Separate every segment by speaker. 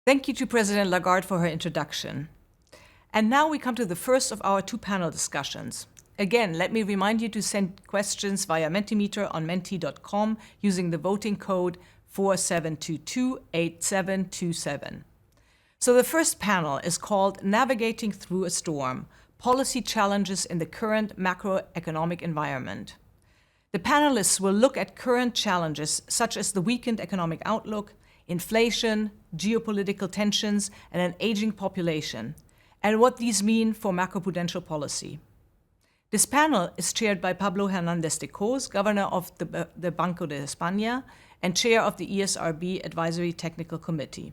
Speaker 1: Thank you to President Lagarde for her introduction. And now we come to the first of our two panel discussions. Again, let me remind you to send questions via Mentimeter on menti.com using the voting code 47228727. So the first panel is called Navigating Through a Storm: Policy Challenges in the Current Macroeconomic Environment. The panelists will look at current challenges such as the weakened economic outlook, inflation, geopolitical tensions, and an aging population, and what these mean for macroprudential policy. This panel is chaired by Pablo Hernández de Cos, governor of the Banco de España and chair of the ESRB Advisory Technical Committee.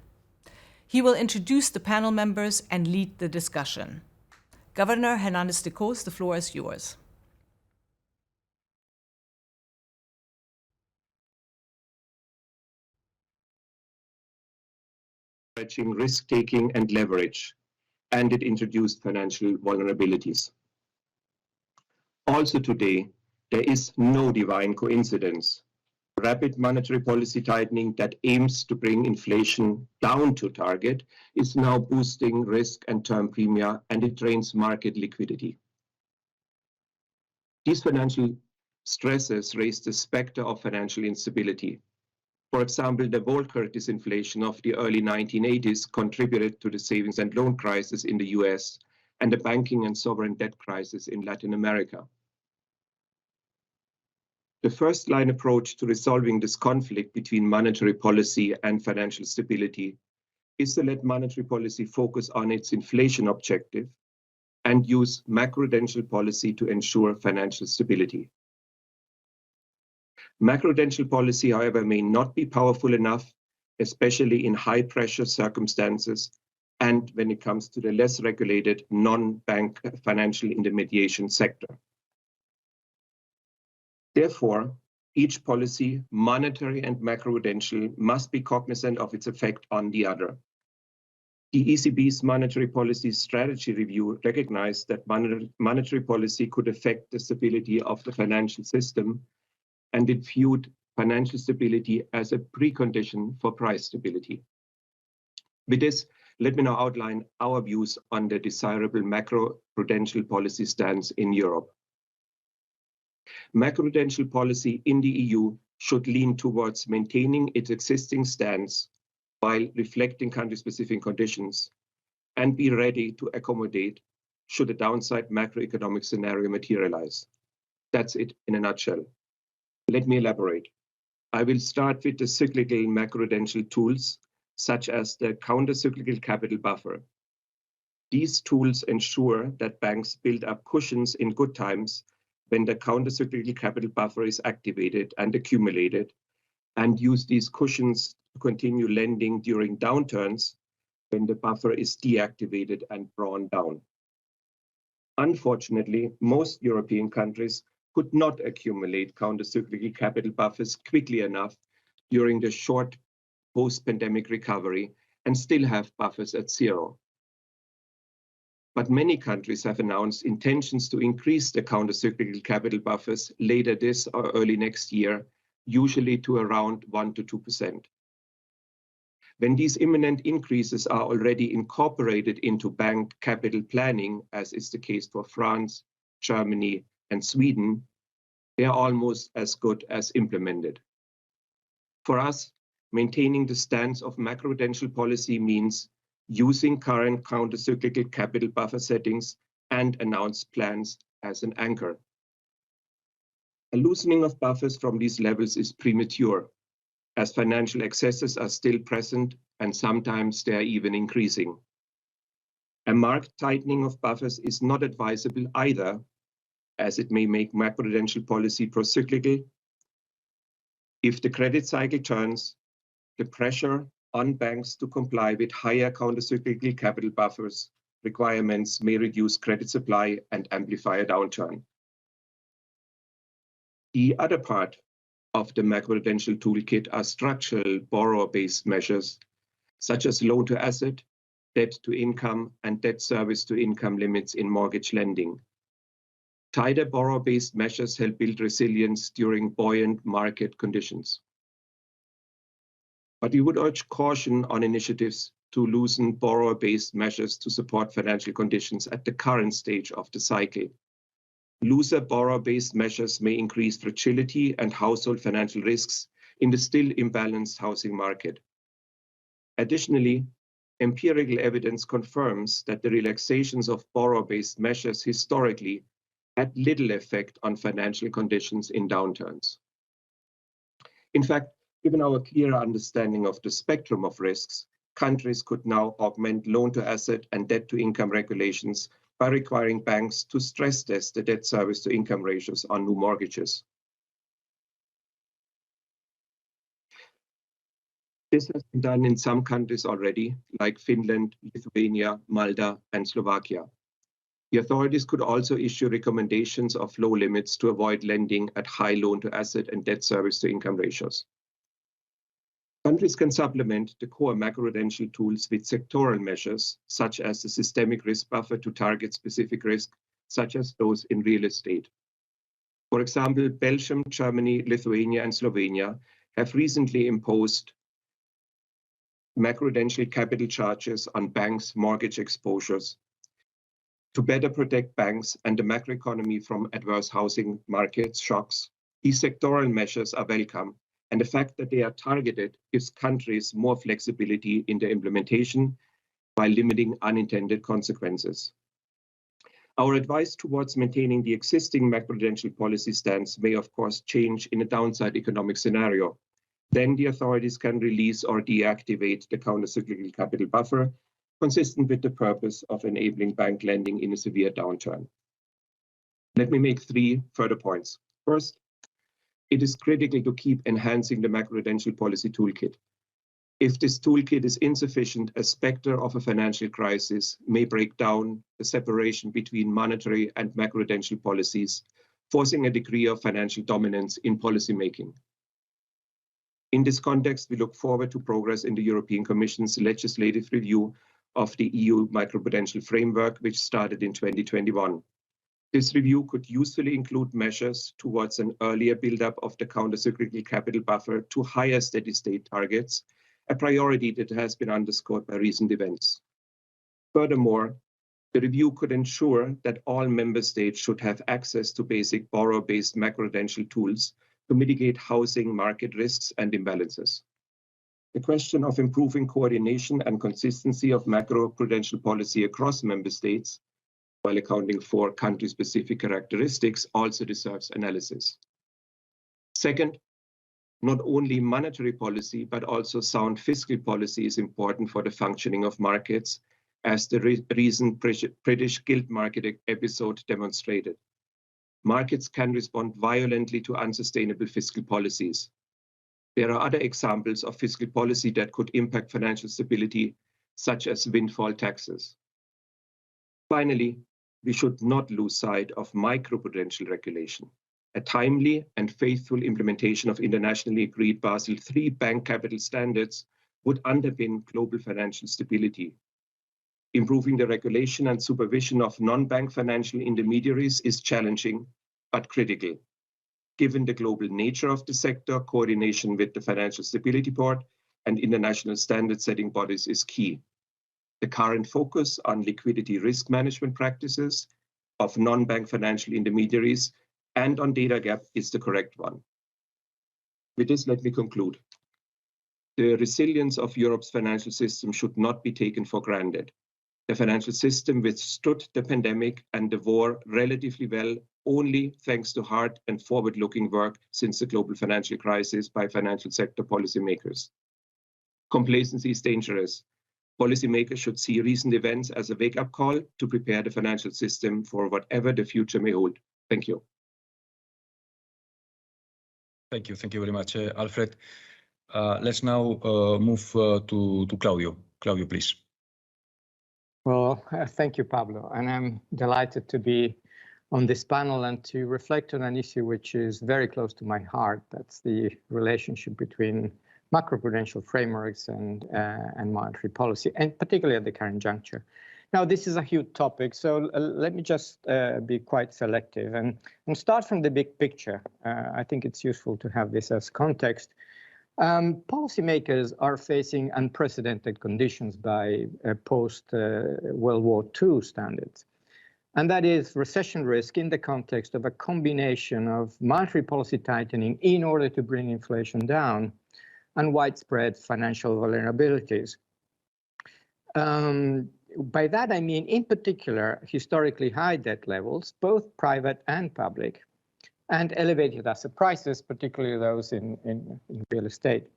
Speaker 1: He will introduce the panel members and lead the discussion. Governor Hernández de Cos, the floor is yours.
Speaker 2: Risk-taking and leverage, and it introduced financial vulnerabilities. Also today, there is no divine coincidence. Rapid monetary policy tightening that aims to bring inflation down to target is now boosting risk and term premia, and it drains market liquidity. These financial stresses raise the specter of financial instability. For example, the Volcker disinflation of the early 1980s contributed to the savings and loan crisis in the US and the banking and sovereign debt crisis in Latin America. The first-line approach to resolving this conflict between monetary policy and financial stability is to let monetary policy focus on its inflation objective and use macroprudential policy to ensure financial stability. Macroprudential policy, however, may not be powerful enough, especially in high-pressure circumstances and when it comes to the less regulated non-bank financial intermediation sector. Therefore, each policy, monetary and macroprudential, must be cognizant of its effect on the other. The ECB's monetary policy strategy review recognized that monetary policy could affect the stability of the financial system, and it viewed financial stability as a precondition for price stability. With this, let me now outline our views on the desirable macroprudential policy stance in Europe. Macroprudential policy in the EU should lean towards maintaining its existing stance while reflecting country-specific conditions and be ready to accommodate should a downside macroeconomic scenario materialize. That's it in a nutshell. Let me elaborate. I will start with the cyclical macroprudential tools, such as the countercyclical capital buffer. These tools ensure that banks build up cushions in good times when the countercyclical capital buffer is activated and accumulated, and use these cushions to continue lending during downturns when the buffer is deactivated and drawn down. Unfortunately, most European countries could not accumulate countercyclical capital buffers quickly enough during the short post-pandemic recovery and still have buffers at zero. But many countries have announced intentions to increase the countercyclical capital buffers later this or early next year, usually to around 1 to 2%. When these imminent increases are already incorporated into bank capital planning, as is the case for France, Germany, and Sweden, they are almost as good as implemented. For us, maintaining the stance of macroprudential policy means using current countercyclical capital buffer settings and announced plans as an anchor. A loosening of buffers from these levels is premature, as financial excesses are still present and sometimes they are even increasing. A marked tightening of buffers is not advisable either, as it may make macroprudential policy procyclical. If the credit cycle turns, the pressure on banks to comply with higher countercyclical capital buffers requirements may reduce credit supply and amplify a downturn. The other part of the macroprudential toolkit are structural borrower-based measures, such as loan-to-asset, debt-to-income, and debt service-to-income limits in mortgage lending. Tighter borrower-based measures help build resilience during buoyant market conditions. But we would urge caution on initiatives to loosen borrower-based measures to support financial conditions at the current stage of the cycle. Looser borrower-based measures may increase fragility and household financial risks in the still imbalanced housing market. Additionally, empirical evidence confirms that the relaxations of borrower-based measures historically had little effect on financial conditions in downturns. In fact, given our clear understanding of the spectrum of risks, countries could now augment loan-to-asset and debt-to-income regulations by requiring banks to stress test the debt service to income ratios on new mortgages. This has been done in some countries already, like Finland, Lithuania, Malta, and Slovakia. The authorities could also issue recommendations of low limits to avoid lending at high loan-to-asset and debt service to income ratios. Countries can supplement the core macroprudential tools with sectoral measures, such as the systemic risk buffer to target specific risk, such as those in real estate. For example, Belgium, Germany, Lithuania, and Slovenia have recently imposed macroprudential capital charges on banks' mortgage exposures to better protect banks and the macroeconomy from adverse housing market shocks. These sectoral measures are welcome, and the fact that they are targeted gives countries more flexibility in their implementation while limiting unintended consequences. Our advice towards maintaining the existing macroprudential policy stance may, of course, change in a downside economic scenario. Then the authorities can release or deactivate the countercyclical capital buffer, consistent with the purpose of enabling bank lending in a severe downturn. Let me make 3 further points. First, it is critical to keep enhancing the macroprudential policy toolkit. If this toolkit is insufficient, a specter of a financial crisis may break down the separation between monetary and macroprudential policies, forcing a degree of financial dominance in policymaking. In this context, we look forward to progress in the European Commission's legislative review of the EU macroprudential framework, which started in 2021. This review could usefully include measures towards an earlier buildup of the countercyclical capital buffer to higher steady-state targets, a priority that has been underscored by recent events. Furthermore, the review could ensure that all member states should have access to basic borrower-based macroprudential tools to mitigate housing market risks and imbalances. The question of improving coordination and consistency of macroprudential policy across member states, while accounting for country-specific characteristics, also deserves analysis. Second, not only monetary policy, but also sound fiscal policy is important for the functioning of markets, as the recent British gilt market episode demonstrated. Markets can respond violently to unsustainable fiscal policies. There are other examples of fiscal policy that could impact financial stability, such as windfall taxes. Finally, we should not lose sight of microprudential regulation. A timely and faithful implementation of internationally agreed Basel III bank capital standards would underpin global financial stability. Improving the regulation and supervision of non-bank financial intermediaries is challenging, but critical. Given the global nature of the sector, coordination with the Financial Stability Board and international standard-setting bodies is key. The current focus on liquidity risk management practices of non-bank financial intermediaries and on data gap is the correct one. With this, let me conclude. The resilience of Europe's financial system should not be taken for granted. The financial system withstood the pandemic and the war relatively well, only thanks to hard and forward-looking work since the global financial crisis by financial sector policymakers. Complacency is dangerous. Policymakers should see recent events as a wake-up call to prepare the financial system for whatever the future may hold. Thank you.
Speaker 3: Thank you very much, Alfred. Let's now move to Claudio. Claudio, please.
Speaker 4: Well, thank you, Pablo. And I'm delighted to be on this panel and to reflect on an issue which is very close to my heart. That's the relationship between macroprudential frameworks and monetary policy, and particularly at the current juncture. Now, this is a huge topic, so let me just be quite selective and start from the big picture. I think it's useful to have this as context. Policymakers are facing unprecedented conditions by post-World War II standards. And that is recession risk in the context of a combination of monetary policy tightening in order to bring inflation down and widespread financial vulnerabilities. By that, I mean, in particular, historically high debt levels, both private and public, and elevated asset prices, particularly those in real estate.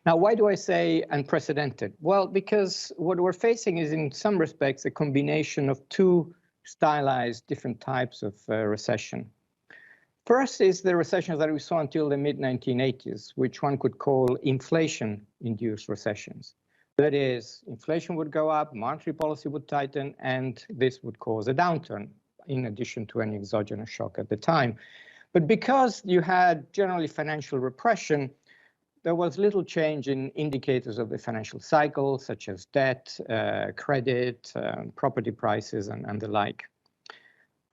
Speaker 4: Now, why do I say unprecedented? Well, because what we're facing is, in some respects, a combination of two stylized different types of recession. First is the recessions that we saw until the mid-1980s, which one could call inflation-induced recessions. That is, inflation would go up, monetary policy would tighten, and this would cause a downturn, in addition to any exogenous shock at the time. But because you had generally financial repression, there was little change in indicators of the financial cycle, such as debt, credit, property prices, and the like.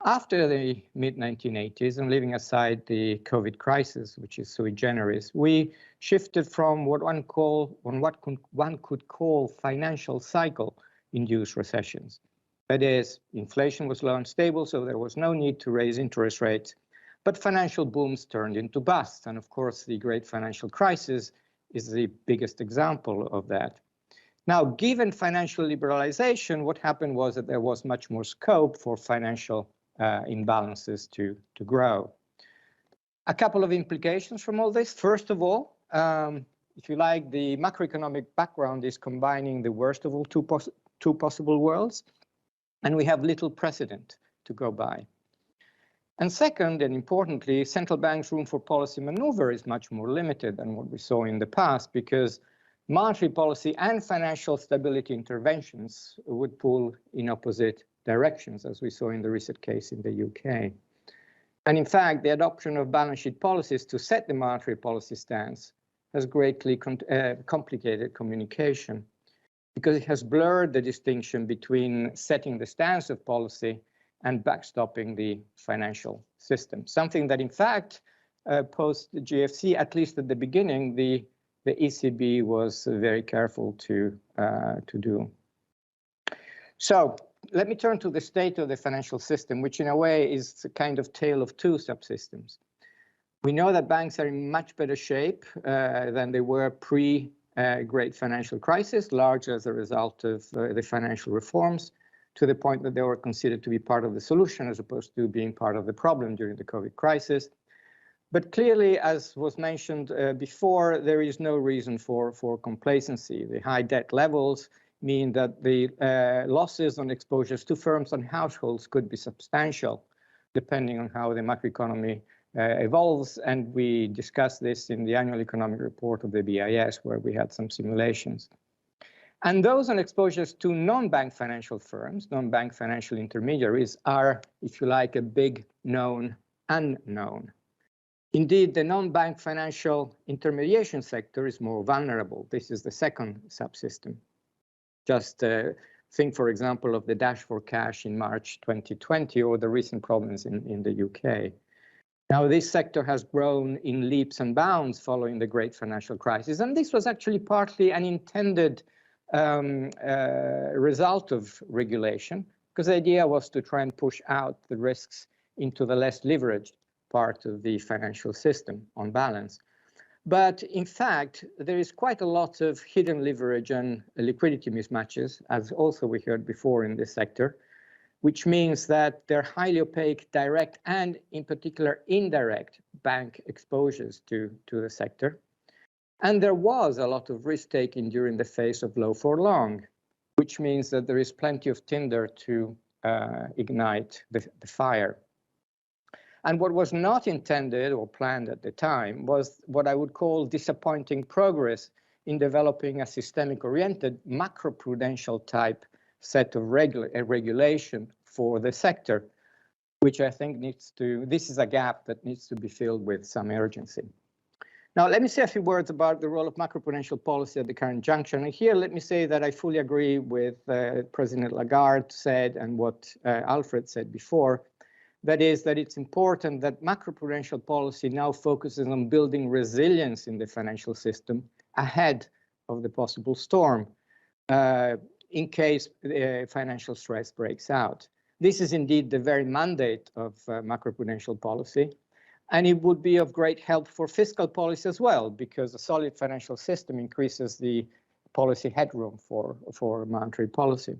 Speaker 4: After the mid-1980s, and leaving aside the COVID crisis, which is sui generis, we shifted from what one could call financial cycle-induced recessions. That is, inflation was low and stable, so there was no need to raise interest rates, but financial booms turned into busts. And of course, the great financial crisis is the biggest example of that. Now, given financial liberalization, what happened was that there was much more scope for financial imbalances to grow. A couple of implications from all this. First of all, if you like, the macroeconomic background is combining the worst of all two possible worlds, and we have little precedent to go by. And second, and importantly, central banks' room for policy maneuver is much more limited than what we saw in the past, because monetary policy and financial stability interventions would pull in opposite directions, as we saw in the recent case in the UK. And in fact, the adoption of balance sheet policies to set the monetary policy stance has greatly complicated communication, because it has blurred the distinction between setting the stance of policy and backstopping the financial system. Something that, in fact, post-GFC, at least at the beginning, the ECB was very careful to do. So let me turn to the state of the financial system, which in a way is a kind of tale of two subsystems. We know that banks are in much better shape than they were pre-Great Financial Crisis, largely as a result of the financial reforms, to the point that they were considered to be part of the solution as opposed to being part of the problem during the COVID crisis. But clearly, as was mentioned before, there is no reason for complacency. The high debt levels mean that the losses on exposures to firms and households could be substantial, depending on how the macroeconomy evolves. And we discussed this in the annual economic report of the BIS, where we had some simulations. And those on exposures to non-bank financial firms, non-bank financial intermediaries, are, if you like, a big known unknown. Indeed, the non-bank financial intermediation sector is more vulnerable. This is the second subsystem. Just think, for example, of the dash for cash in March 2020 or the recent problems in the UK. Now, this sector has grown in leaps and bounds following the Great Financial Crisis, and this was actually partly an intended result of regulation, because the idea was to try and push out the risks into the less leveraged part of the financial system on balance. But in fact, there is quite a lot of hidden leverage and liquidity mismatches, as also we heard before in this sector, which means that there are highly opaque direct and in particular indirect bank exposures to the sector. And there was a lot of risk taking during the phase of low for long, which means that there is plenty of tinder to ignite the fire. And what was not intended or planned at the time was what I would call disappointing progress in developing a systemic-oriented macroprudential type set of regulation for the sector, which I think this is a gap that needs to be filled with some urgency. Now, let me say a few words about the role of macroprudential policy at the current juncture. And here, let me say that I fully agree with President Lagarde said and what Alfred said before, That is, that it's important that macroprudential policy now focuses on building resilience in the financial system ahead of the possible storm in case financial stress breaks out. This is indeed the very mandate of macroprudential policy, and it would be of great help for fiscal policy as well, because a solid financial system increases the policy headroom for monetary policy.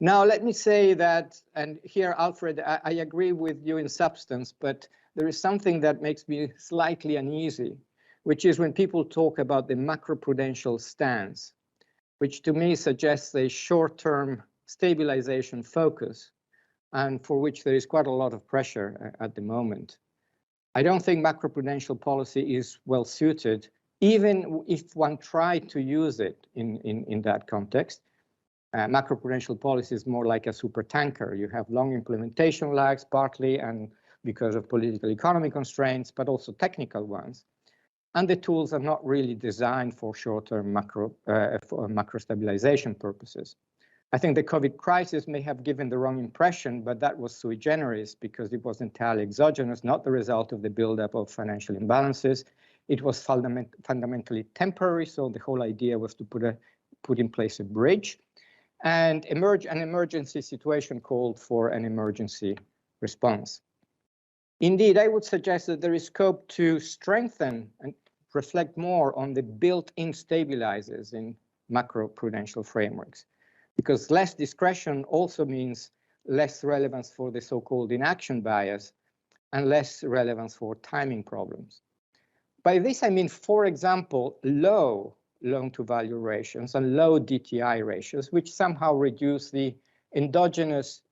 Speaker 4: Now, let me say that, and here, Alfred, I agree with you in substance, but there is something that makes me slightly uneasy, which is when people talk about the macroprudential stance, which to me suggests a short-term stabilization focus, and for which there is quite a lot of pressure at the moment. I don't think macroprudential policy is well suited, even if one tried to use it in that context. Macroprudential policy is more like a supertanker. You have long implementation lags, partly and because of political economy constraints, but also technical ones. And the tools are not really designed for short-term macro stabilization purposes. I think the COVID crisis may have given the wrong impression, but that was sui generis because it was entirely exogenous, not the result of the buildup of financial imbalances. It was fundamentally temporary, so the whole idea was to put in place a bridge. And an emergency situation called for an emergency response. Indeed, I would suggest that there is scope to strengthen and reflect more on the built-in stabilizers in macroprudential frameworks, because less discretion also means less relevance for the so-called inaction bias and less relevance for timing problems. By this, I mean, for example, low loan-to-value ratios and low DTI ratios, which somehow reduce the endogenous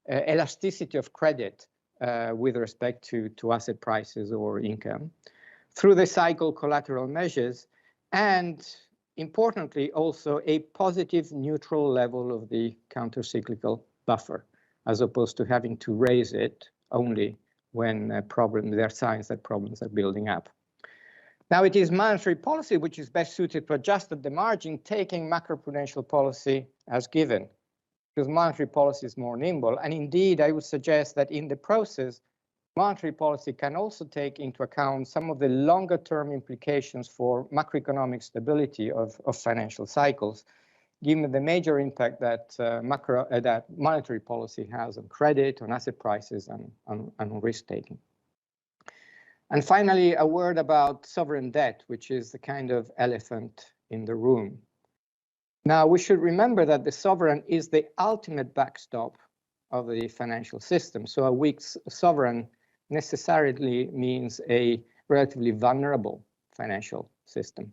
Speaker 4: elasticity of credit with respect to asset prices or income, through the cycle collateral measures, and importantly, also a positive neutral level of the countercyclical buffer, as opposed to having to raise it only when there are signs that problems are building up. Now, it is monetary policy which is best suited to adjust at the margin, taking macroprudential policy as given, because monetary policy is more nimble. And indeed, I would suggest that in the process, monetary policy can also take into account some of the longer-term implications for macroeconomic stability of financial cycles, given the major impact that that monetary policy has on credit, on asset prices, and on risk-taking. And finally, a word about sovereign debt, which is the kind of elephant in the room. Now, we should remember that the sovereign is the ultimate backstop of the financial system. So a weak sovereign necessarily means a relatively vulnerable financial system.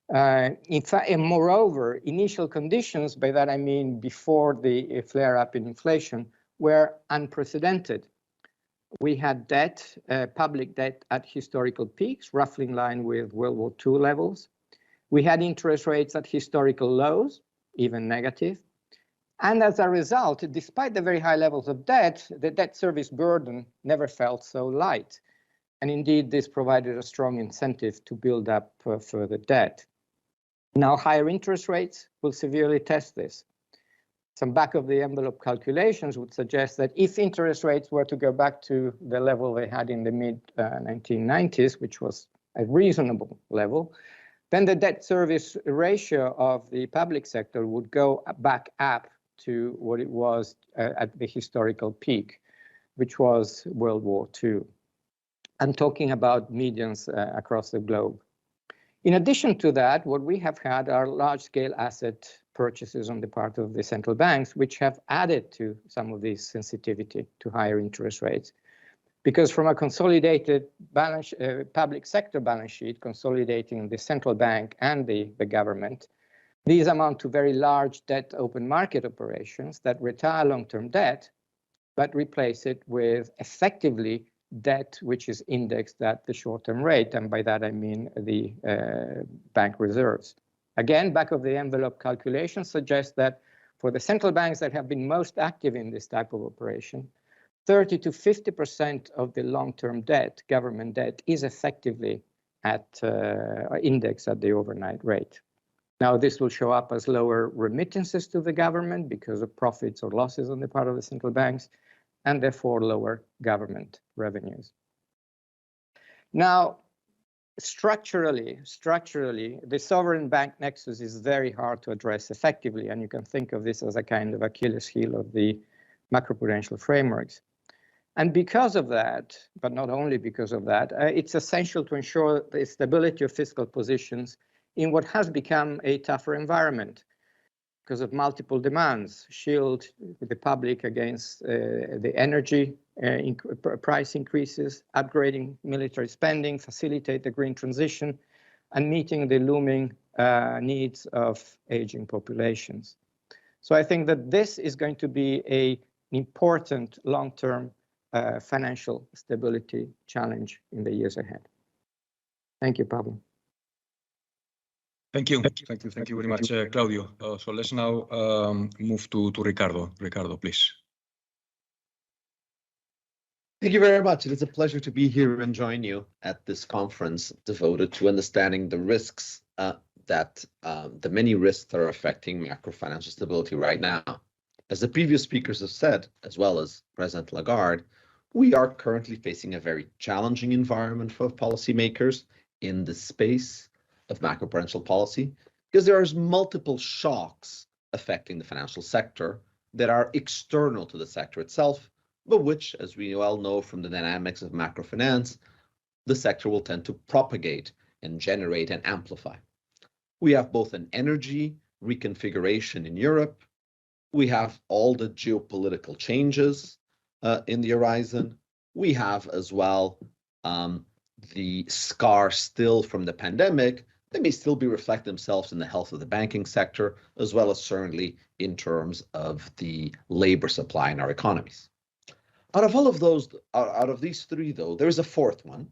Speaker 4: In fact, and moreover, initial conditions, by that I mean before the flare-up in inflation, were unprecedented. We had debt, public debt at historical peaks, roughly in line with World War II levels. We had interest rates at historical lows, even negative. And as a result, despite the very high levels of debt, the debt service burden never felt so light. And indeed, this provided a strong incentive to build up further debt. Now, higher interest rates will severely test this. Some back-of-the-envelope calculations would suggest that if interest rates were to go back to the level they had in the mid-1990s, which was a reasonable level, then the debt service ratio of the public sector would go back up to what it was at the historical peak, which was World War II. I'm talking about medians across the globe. In addition to that, what we have had are large-scale asset purchases on the part of the central banks, which have added to some of this sensitivity to higher interest rates. Because from a consolidated balance, public sector balance sheet, consolidating the central bank and the government, these amount to very large debt open market operations that retire long-term debt, but replace it with effectively debt which is indexed at the short-term rate, and by that I mean the bank reserves. Again, back-of-the-envelope calculations suggest that for the central banks that have been most active in this type of operation, 30 to 50% of the long-term debt, government debt, is effectively at indexed at the overnight rate. Now, this will show up as lower remittances to the government because of profits or losses on the part of the central banks, and therefore lower government revenues. Now, structurally, the sovereign bank nexus is very hard to address effectively, and you can think of this as a kind of Achilles heel of the macroprudential frameworks. And because of that, but not only because of that, it's essential to ensure the stability of fiscal positions in what has become a tougher environment because of multiple demands: shield the public against the energy price increases, upgrading military spending, facilitate the green transition, and meeting the looming needs of aging populations. So I think that this is going to be an important long-term financial stability challenge in the years ahead. Thank you, Pablo.
Speaker 3: Thank you very much, Claudio. So let's now move to Ricardo. Ricardo, please.
Speaker 5: Thank you very much. It is a pleasure to be here and join you at this conference devoted to understanding the risks the many risks that are affecting macro financial stability right now. As the previous speakers have said, as well as President Lagarde, we are currently facing a very challenging environment for policymakers in the space of macroprudential policy, because there are multiple shocks affecting the financial sector that are external to the sector itself, but which, as we well know from the dynamics of macrofinance, the sector will tend to propagate and generate and amplify. We have both an energy reconfiguration in Europe. We have all the geopolitical changes in the horizon. We have as well the scar still from the pandemic. They may still be reflect themselves in the health of the banking sector, as well as certainly in terms of the labor supply in our economies. Out of all of those, out of these three, though, there is a fourth one,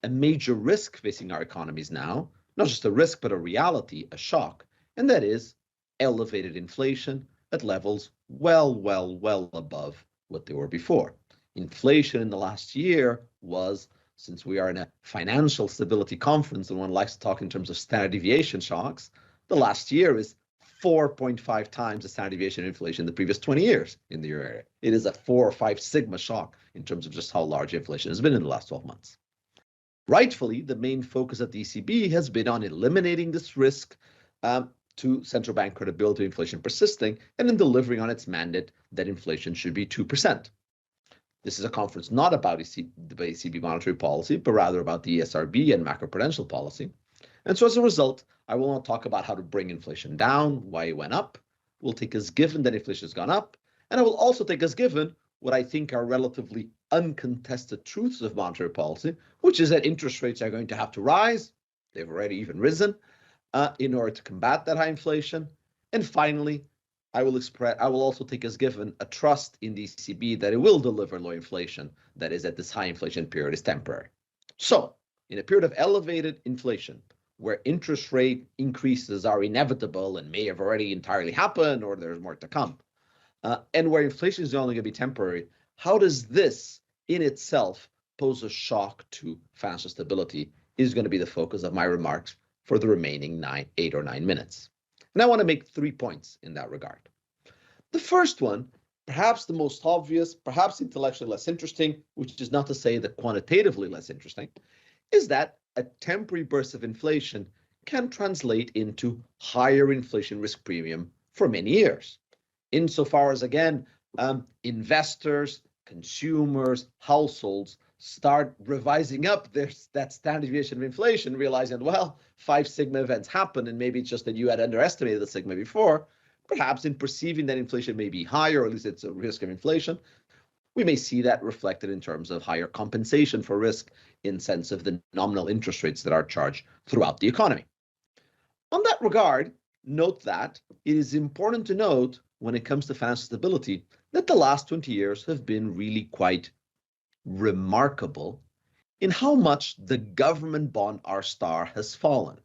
Speaker 5: a major risk facing our economies now, not just a risk, but a reality, a shock, and that is elevated inflation at levels well above what they were before. Inflation in the last year was, since we are in a financial stability conference and one likes to talk in terms of standard deviation shocks, the last year is 4.5 times the standard deviation of inflation in the previous 20 years in the euro area. It is a 4 or 5 sigma shock in terms of just how large inflation has been in the last 12 months. Rightfully, the main focus at the ECB has been on eliminating this risk to central bank credibility of inflation persisting and in delivering on its mandate that inflation should be 2%. This is a conference not about ECB monetary policy, but rather about the ESRB and macroprudential policy. And so as a result, I will not talk about how to bring inflation down, why it went up. We'll take as given that inflation has gone up. And I will also take as given what I think are relatively uncontested truths of monetary policy, which is that interest rates are going to have to rise. They've already even risen in order to combat that high inflation. And finally, I will also take as given a trust in the ECB that it will deliver low inflation, that is, that this high inflation period is temporary. So, in a period of elevated inflation, where interest rate increases are inevitable and may have already entirely happened, or there's more to come, and where inflation is only going to be temporary, how does this in itself pose a shock to financial stability is going to be the focus of my remarks for the remaining 8 or 9 minutes. And I want to make 3 points in that regard. The first one, perhaps the most obvious, perhaps intellectually less interesting, which is not to say that quantitatively less interesting, is that a temporary burst of inflation can translate into higher inflation risk premium for many years. Insofar as, again, investors, consumers, households start revising up that standard deviation of inflation, realizing, well, 5 sigma events happen, and maybe it's just that you had underestimated the sigma before. Perhaps in perceiving that inflation may be higher, or at least it's a risk of inflation, we may see that reflected in terms of higher compensation for risk in sense of the nominal interest rates that are charged throughout the economy. On that regard, note that it is important to note when it comes to financial stability that the last 20 years have been really quite remarkable in how much the government bond R-star has fallen.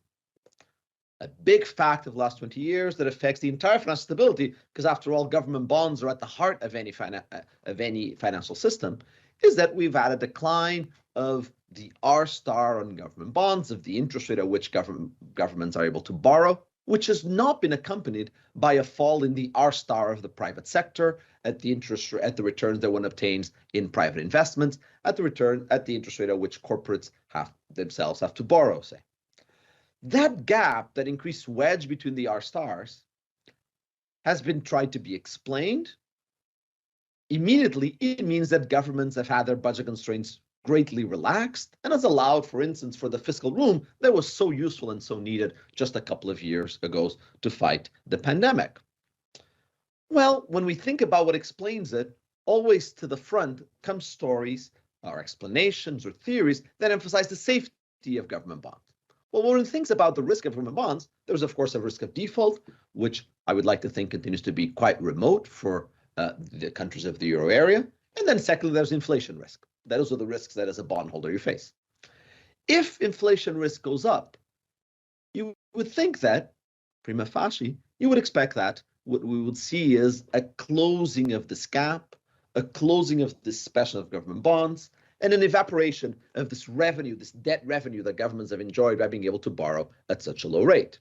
Speaker 5: A big fact of the last 20 years that affects the entire financial stability, because after all, government bonds are at the heart of any financial system, is that we've had a decline of the R-star on government bonds, of the interest rate at which governments are able to borrow which has not been accompanied by a fall in the R star of the private sector at the returns that one obtains in private investments, at the interest rate at which corporates themselves have to borrow, say. That gap, that increased wedge between the R stars, has been tried to be explained. Immediately, it means that governments have had their budget constraints greatly relaxed and has allowed, for instance, for the fiscal room that was so useful and so needed just a couple of years ago to fight the pandemic. Well, when we think about what explains it, always to the front come stories or explanations or theories that emphasize the safety of government bonds. Well, when one thinks about the risk of government bonds, there's of course a risk of default, which I would like to think continues to be quite remote for the countries of the euro area. And then secondly, there's inflation risk. Those are the risks that as a bondholder you face. If inflation risk goes up, you would think that, prima facie, you would expect that what we would see is a closing of this gap, a closing of this special of government bonds, and an evaporation of this revenue, this debt revenue that governments have enjoyed by being able to borrow at such a low rate.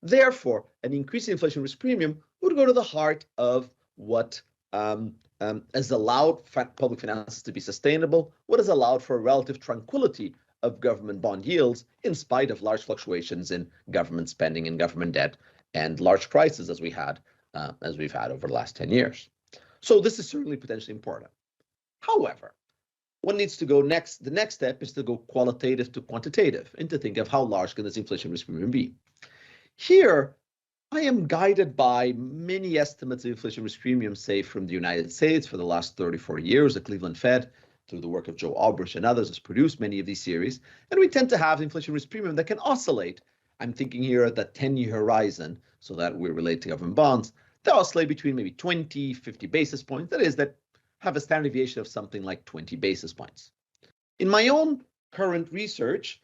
Speaker 5: Therefore, an increase in inflation risk premium would go to the heart of what has allowed public finances to be sustainable, what has allowed for a relative tranquility of government bond yields in spite of large fluctuations in government spending and government debt and large crises as we've had over the last 10 years. So this is certainly potentially important. However, one needs to go next. The next step is to go qualitative to quantitative and to think of how large can this inflation risk premium be. Here, I am guided by many estimates of inflation risk premium, say from the United States for the last 34 years. The Cleveland Fed, through the work of Joe Albrecht and others, has produced many of these series. And we tend to have inflation risk premium that can oscillate. I'm thinking here at the 10-year horizon, so that we relate to government bonds, that oscillate between maybe 20, 50 basis points. That is, that have a standard deviation of something like 20 basis points. In my own current research,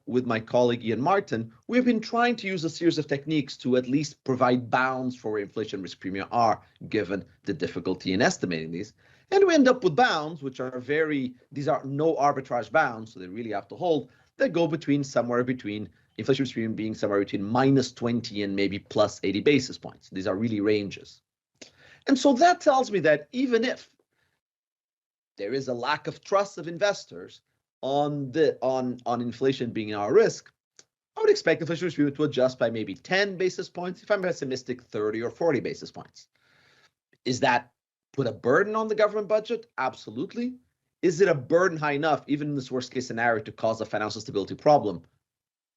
Speaker 5: with my colleague Ian Martin, we've been trying to use a series of techniques to at least provide bounds for where inflation risk premium are, given the difficulty in estimating these. And we end up with bounds, which are these are no arbitrage bounds, so they really have to hold, that go somewhere between inflation risk premium being somewhere between minus 20 and maybe plus 80 basis points. These are really ranges. And so that tells me that even if there is a lack of trust of investors on inflation being our risk, I would expect inflation risk premium to adjust by maybe 10 basis points. If I'm pessimistic, 30 or 40 basis points. Is that put a burden on the government budget? Absolutely. Is it a burden high enough, even in this worst case scenario, to cause a financial stability problem?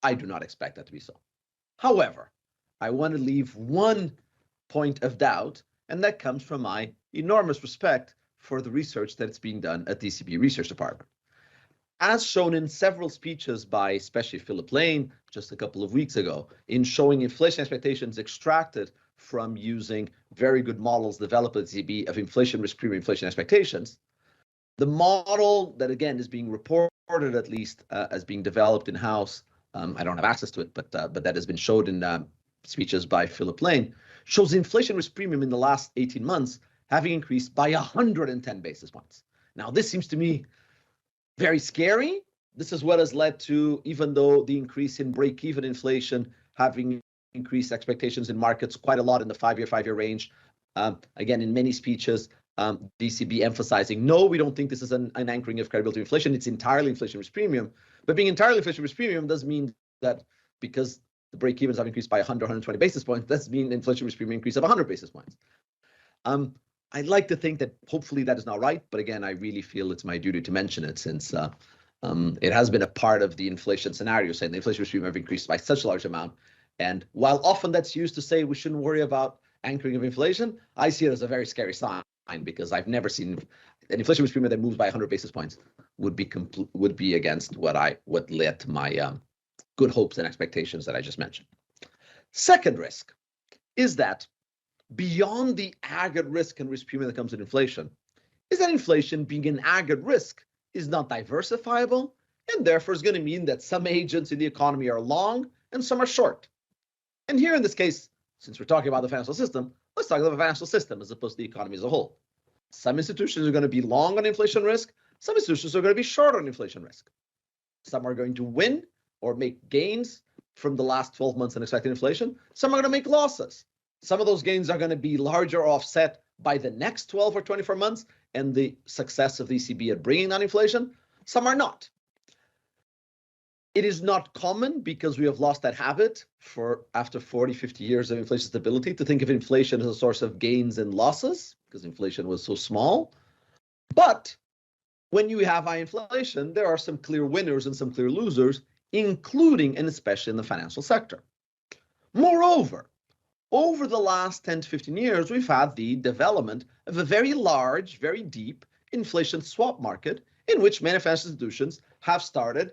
Speaker 5: I do not expect that to be so. However, I want to leave one point of doubt, and that comes from my enormous respect for the research that's being done at the ECB Research Department. As shown in several speeches by especially Philip Lane just a couple of weeks ago, in showing inflation expectations extracted from using very good models developed at the ECB of inflation risk premium inflation expectations, the model that again is being reported at least as being developed in-house, I don't have access to it, but that has been showed in speeches by Philip Lane, shows inflation risk premium in the last 18 months having increased by 110 basis points. Now, this seems to me very scary. This is what has led to, even though the increase in break-even inflation having increased expectations in markets quite a lot in the five-year range. Again, in many speeches, ECB emphasizing, no, we don't think this is an anchoring of credibility of inflation. It's entirely inflation risk premium. But being entirely inflation risk premium does mean that because the break-evens have increased by 120 basis points, does mean inflation risk premium increase of 100 basis points. I'd like to think that hopefully that is not right, but again, I really feel it's my duty to mention it since it has been a part of the inflation scenario, saying the inflation risk premium have increased by such a large amount. And while often that's used to say we shouldn't worry about anchoring of inflation, I see it as a very scary sign because I've never seen an inflation risk premium that moves by 100 basis points would be against what led to my good hopes and expectations that I just mentioned. Second risk is that beyond the aggregate risk and risk premium that comes with inflation, is that inflation being an aggregate risk is not diversifiable, and therefore is going to mean that some agents in the economy are long and some are short. And here in this case, since we're talking about the financial system, let's talk about the financial system as opposed to the economy as a whole. Some institutions are going to be long on inflation risk, some institutions are going to be short on inflation risk. Some are going to win or make gains from the last 12 months in expected inflation. Some are going to make losses. Some of those gains are going to be larger or offset by the next 12 or 24 months and the success of the ECB at bringing down inflation. Some are not. It is not common, because we have lost that habit after 40, 50 years of inflation stability, to think of inflation as a source of gains and losses, because inflation was so small. But when you have high inflation, there are some clear winners and some clear losers, including and especially in the financial sector. Moreover, over the last 10 to 15 years, we've had the development of a very large, very deep inflation swap market in which many financial institutions have started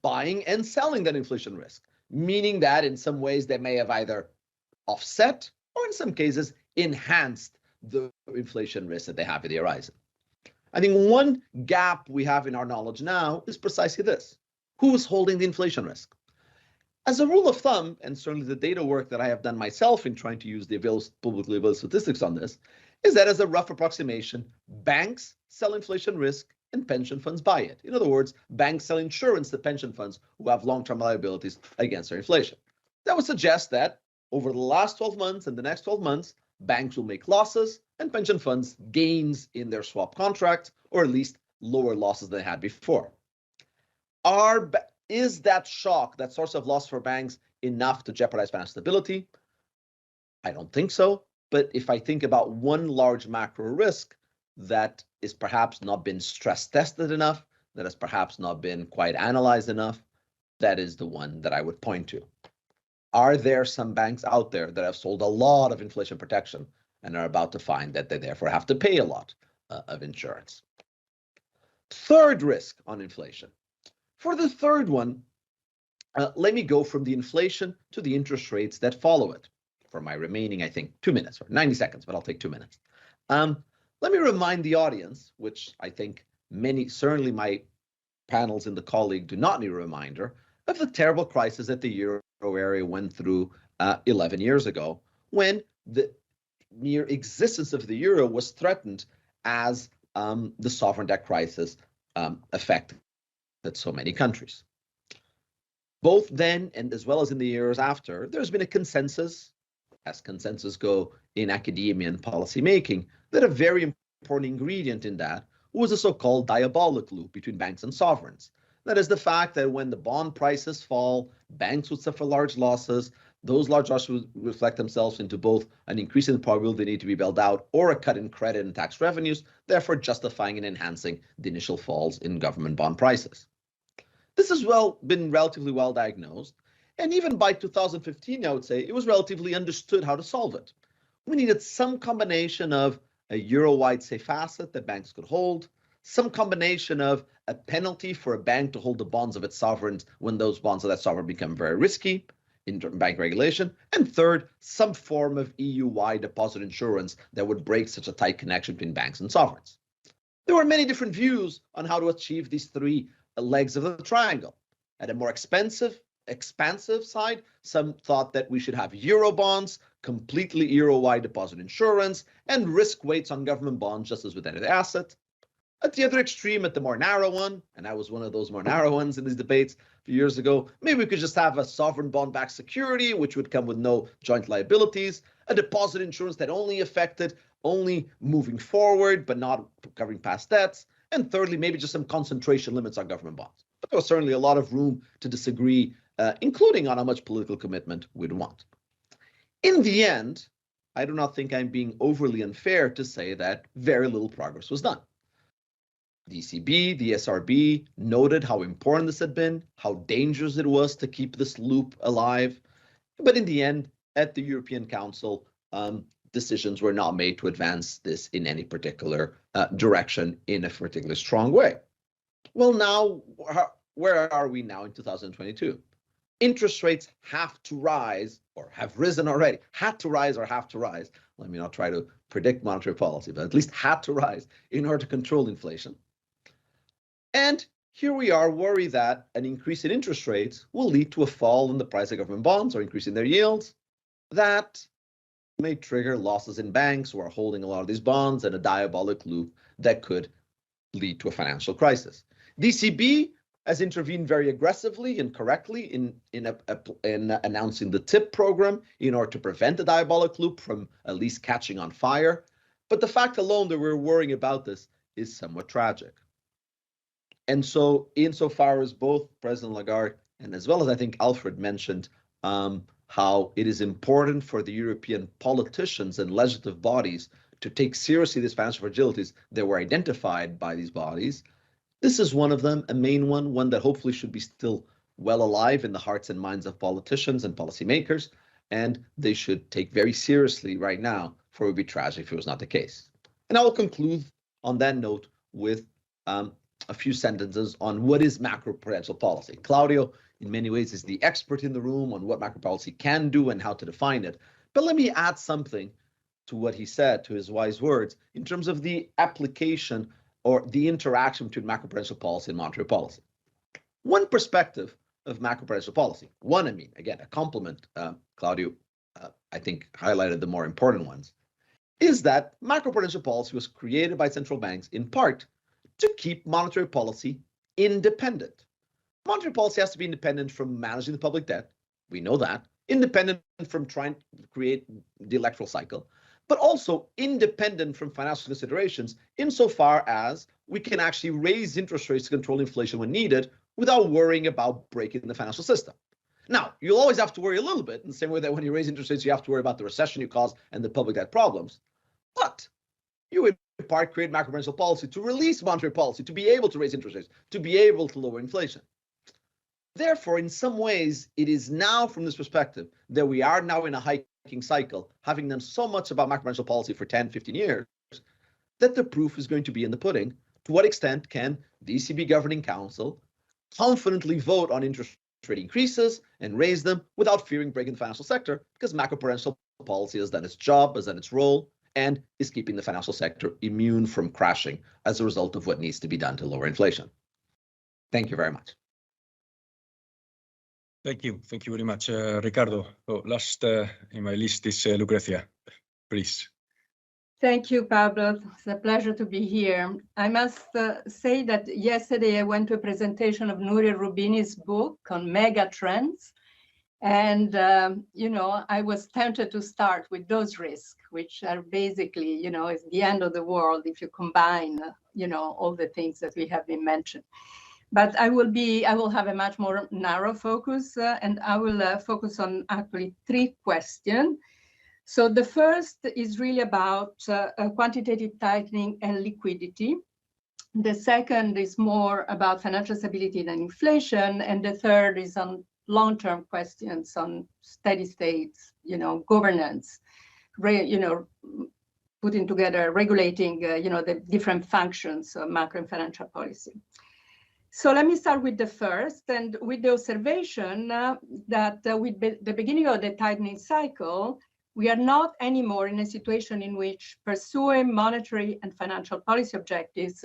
Speaker 5: buying and selling that inflation risk, meaning that in some ways they may have either offset or in some cases enhanced the inflation risk that they have at the horizon. I think one gap we have in our knowledge now is precisely this: who is holding the inflation risk? As a rule of thumb, and certainly the data work that I have done myself in trying to use the publicly available statistics on this, is that as a rough approximation, banks sell inflation risk and pension funds buy it. In other words, banks sell insurance to pension funds who have long-term liabilities against their inflation. That would suggest that over the last 12 months and the next 12 months, banks will make losses and pension funds gains in their swap contracts, or at least lower losses than they had before. Is that shock, that source of loss for banks, enough to jeopardize financial stability? I don't think so. But if I think about one large macro risk that is perhaps not been stress tested enough, that has perhaps not been quite analyzed enough, that is the one that I would point to. Are there some banks out there that have sold a lot of inflation protection and are about to find that they therefore have to pay a lot of insurance? Third risk on inflation. For the third one, let me go from the inflation to the interest rates that follow it for my remaining, I think, 2 minutes or 90 seconds, but I'll take 2 minutes. Let me remind the audience, which I think many, certainly my panels in the colleague, do not need a reminder of the terrible crisis that the euro area went through 11 years ago, when the mere existence of the euro was threatened as the sovereign debt crisis affected so many countries. Both then and as well as in the years after, there's been a consensus, as consensus go in academia and policymaking, that a very important ingredient in that was a so-called diabolic loop between banks and sovereigns. That is the fact that when the bond prices fall, banks would suffer large losses. Those large losses would reflect themselves into both an increase in the probability they need to be bailed out or a cut in credit and tax revenues, therefore justifying and enhancing the initial falls in government bond prices. This has been relatively well diagnosed, and even by 2015, I would say, it was relatively understood how to solve it. We needed some combination of a euro-wide safe asset that banks could hold, some combination of a penalty for a bank to hold the bonds of its sovereigns when those bonds of that sovereign become very risky in bank regulation, and third, some form of EU-wide deposit insurance that would break such a tight connection between banks and sovereigns. There were many different views on how to achieve these three legs of the triangle. At a more expansive side, some thought that we should have euro bonds, completely euro-wide deposit insurance, and risk weights on government bonds, just as with any other asset. At the other extreme, at the more narrow one, and I was one of those more narrow ones in these debates a few years ago, maybe we could just have a sovereign bond-backed security, which would come with no joint liabilities, a deposit insurance that only affected moving forward, but not covering past debts, and thirdly, maybe just some concentration limits on government bonds. But there was certainly a lot of room to disagree, including on how much political commitment we'd want. In the end, I do not think I'm being overly unfair to say that very little progress was done. The ECB, the ESRB noted how important this had been, how dangerous it was to keep this loop alive. But in the end, at the European Council, decisions were not made to advance this in any particular direction in a particularly strong way. Well, now, where are we now in 2022? Interest rates have to rise, or have risen already, had to rise or have to rise. Let me not try to predict monetary policy, but at least had to rise in order to control inflation. And here we are worried that an increase in interest rates will lead to a fall in the price of government bonds or increasing their yields. That may trigger losses in banks who are holding a lot of these bonds and a diabolic loop that could lead to a financial crisis. The ECB has intervened very aggressively and correctly in announcing the TIP program in order to prevent the diabolic loop from at least catching on fire. But the fact alone that we're worrying about this is somewhat tragic. And so insofar as both President Lagarde and as well as I think Alfred mentioned how it is important for the European politicians and legislative bodies to take seriously these financial fragilities that were identified by these bodies, this is one of them, a main one that hopefully should be still well alive in the hearts and minds of politicians and policymakers, and they should take very seriously right now, for it would be tragic if it was not the case. And I will conclude on that note with a few sentences on what is macroprudential policy. Claudio, in many ways, is the expert in the room on what macro policy can do and how to define it. But let me add something to what he said, to his wise words, in terms of the application or the interaction between macroprudential policy and monetary policy. One perspective of macroprudential policy, again, a compliment, Claudio, I think highlighted the more important ones, is that macroprudential policy was created by central banks in part to keep monetary policy independent. Monetary policy has to be independent from managing the public debt. We know that. Independent from trying to create the electoral cycle, but also independent from financial considerations insofar as we can actually raise interest rates to control inflation when needed without worrying about breaking the financial system. Now, you'll always have to worry a little bit in the same way that when you raise interest rates, you have to worry about the recession you cause and the public debt problems. But you in part create macroprudential policy to release monetary policy, to be able to raise interest rates, to be able to lower inflation. Therefore, in some ways, it is now from this perspective that we are now in a hiking cycle, having done so much about macroprudential policy for 10, 15 years, that the proof is going to be in the pudding. To what extent can the ECB Governing Council confidently vote on interest rate increases and raise them without fearing breaking the financial sector? Because macroprudential policy has done its job, has done its role, and is keeping the financial sector immune from crashing as a result of what needs to be done to lower inflation. Thank you very much.
Speaker 3: Thank you very much, Ricardo. So last in my list is Lucrezia, please.
Speaker 6: Thank you, Pablo. It's a pleasure to be here. I must say that yesterday I went to a presentation of Nuria Rubini's book on mega trends. And, I was tempted to start with those risks, which are basically, is the end of the world if you combine, all the things that we have been mentioned. But I will have a much more narrow focus, and I will focus on actually 3 questions. So the first is really about quantitative tightening and liquidity. The second is more about financial stability and inflation. And the third is on long-term questions on steady states, governance, putting together, regulating, the different functions of macro and financial policy. So let me start with the first, and with the observation that with the beginning of the tightening cycle, we are not anymore in a situation in which pursuing monetary and financial policy objectives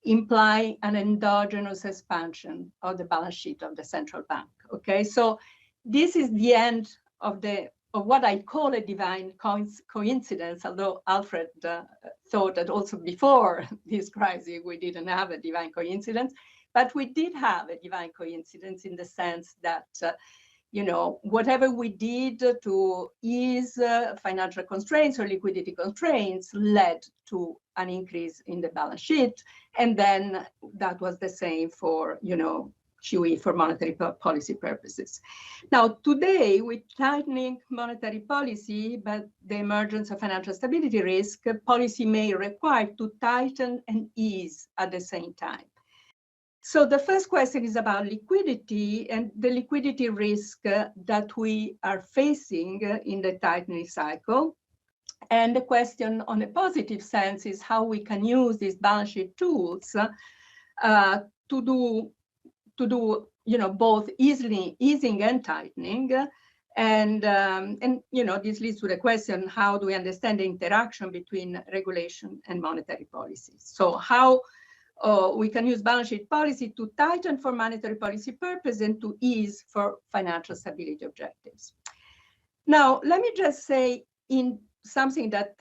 Speaker 6: imply an endogenous expansion of the balance sheet of the central bank. Okay, so this is the end of what I call a divine coincidence, although Alfred thought that also before this crisis we didn't have a divine coincidence, but we did have a divine coincidence in the sense that whatever we did to ease financial constraints or liquidity constraints led to an increase in the balance sheet. And then that was the same for, QE for monetary policy purposes. Now, today, with tightening monetary policy, but the emergence of financial stability risk, policy may require to tighten and ease at the same time. So the first question is about liquidity and the liquidity risk that we are facing in the tightening cycle. And the question on a positive sense is how we can use these balance sheet tools to do both easing and tightening. And this leads to the question, how do we understand the interaction between regulation and monetary policies? So how we can use balance sheet policy to tighten for monetary policy purpose and to ease for financial stability objectives. Now, let me just say in something that,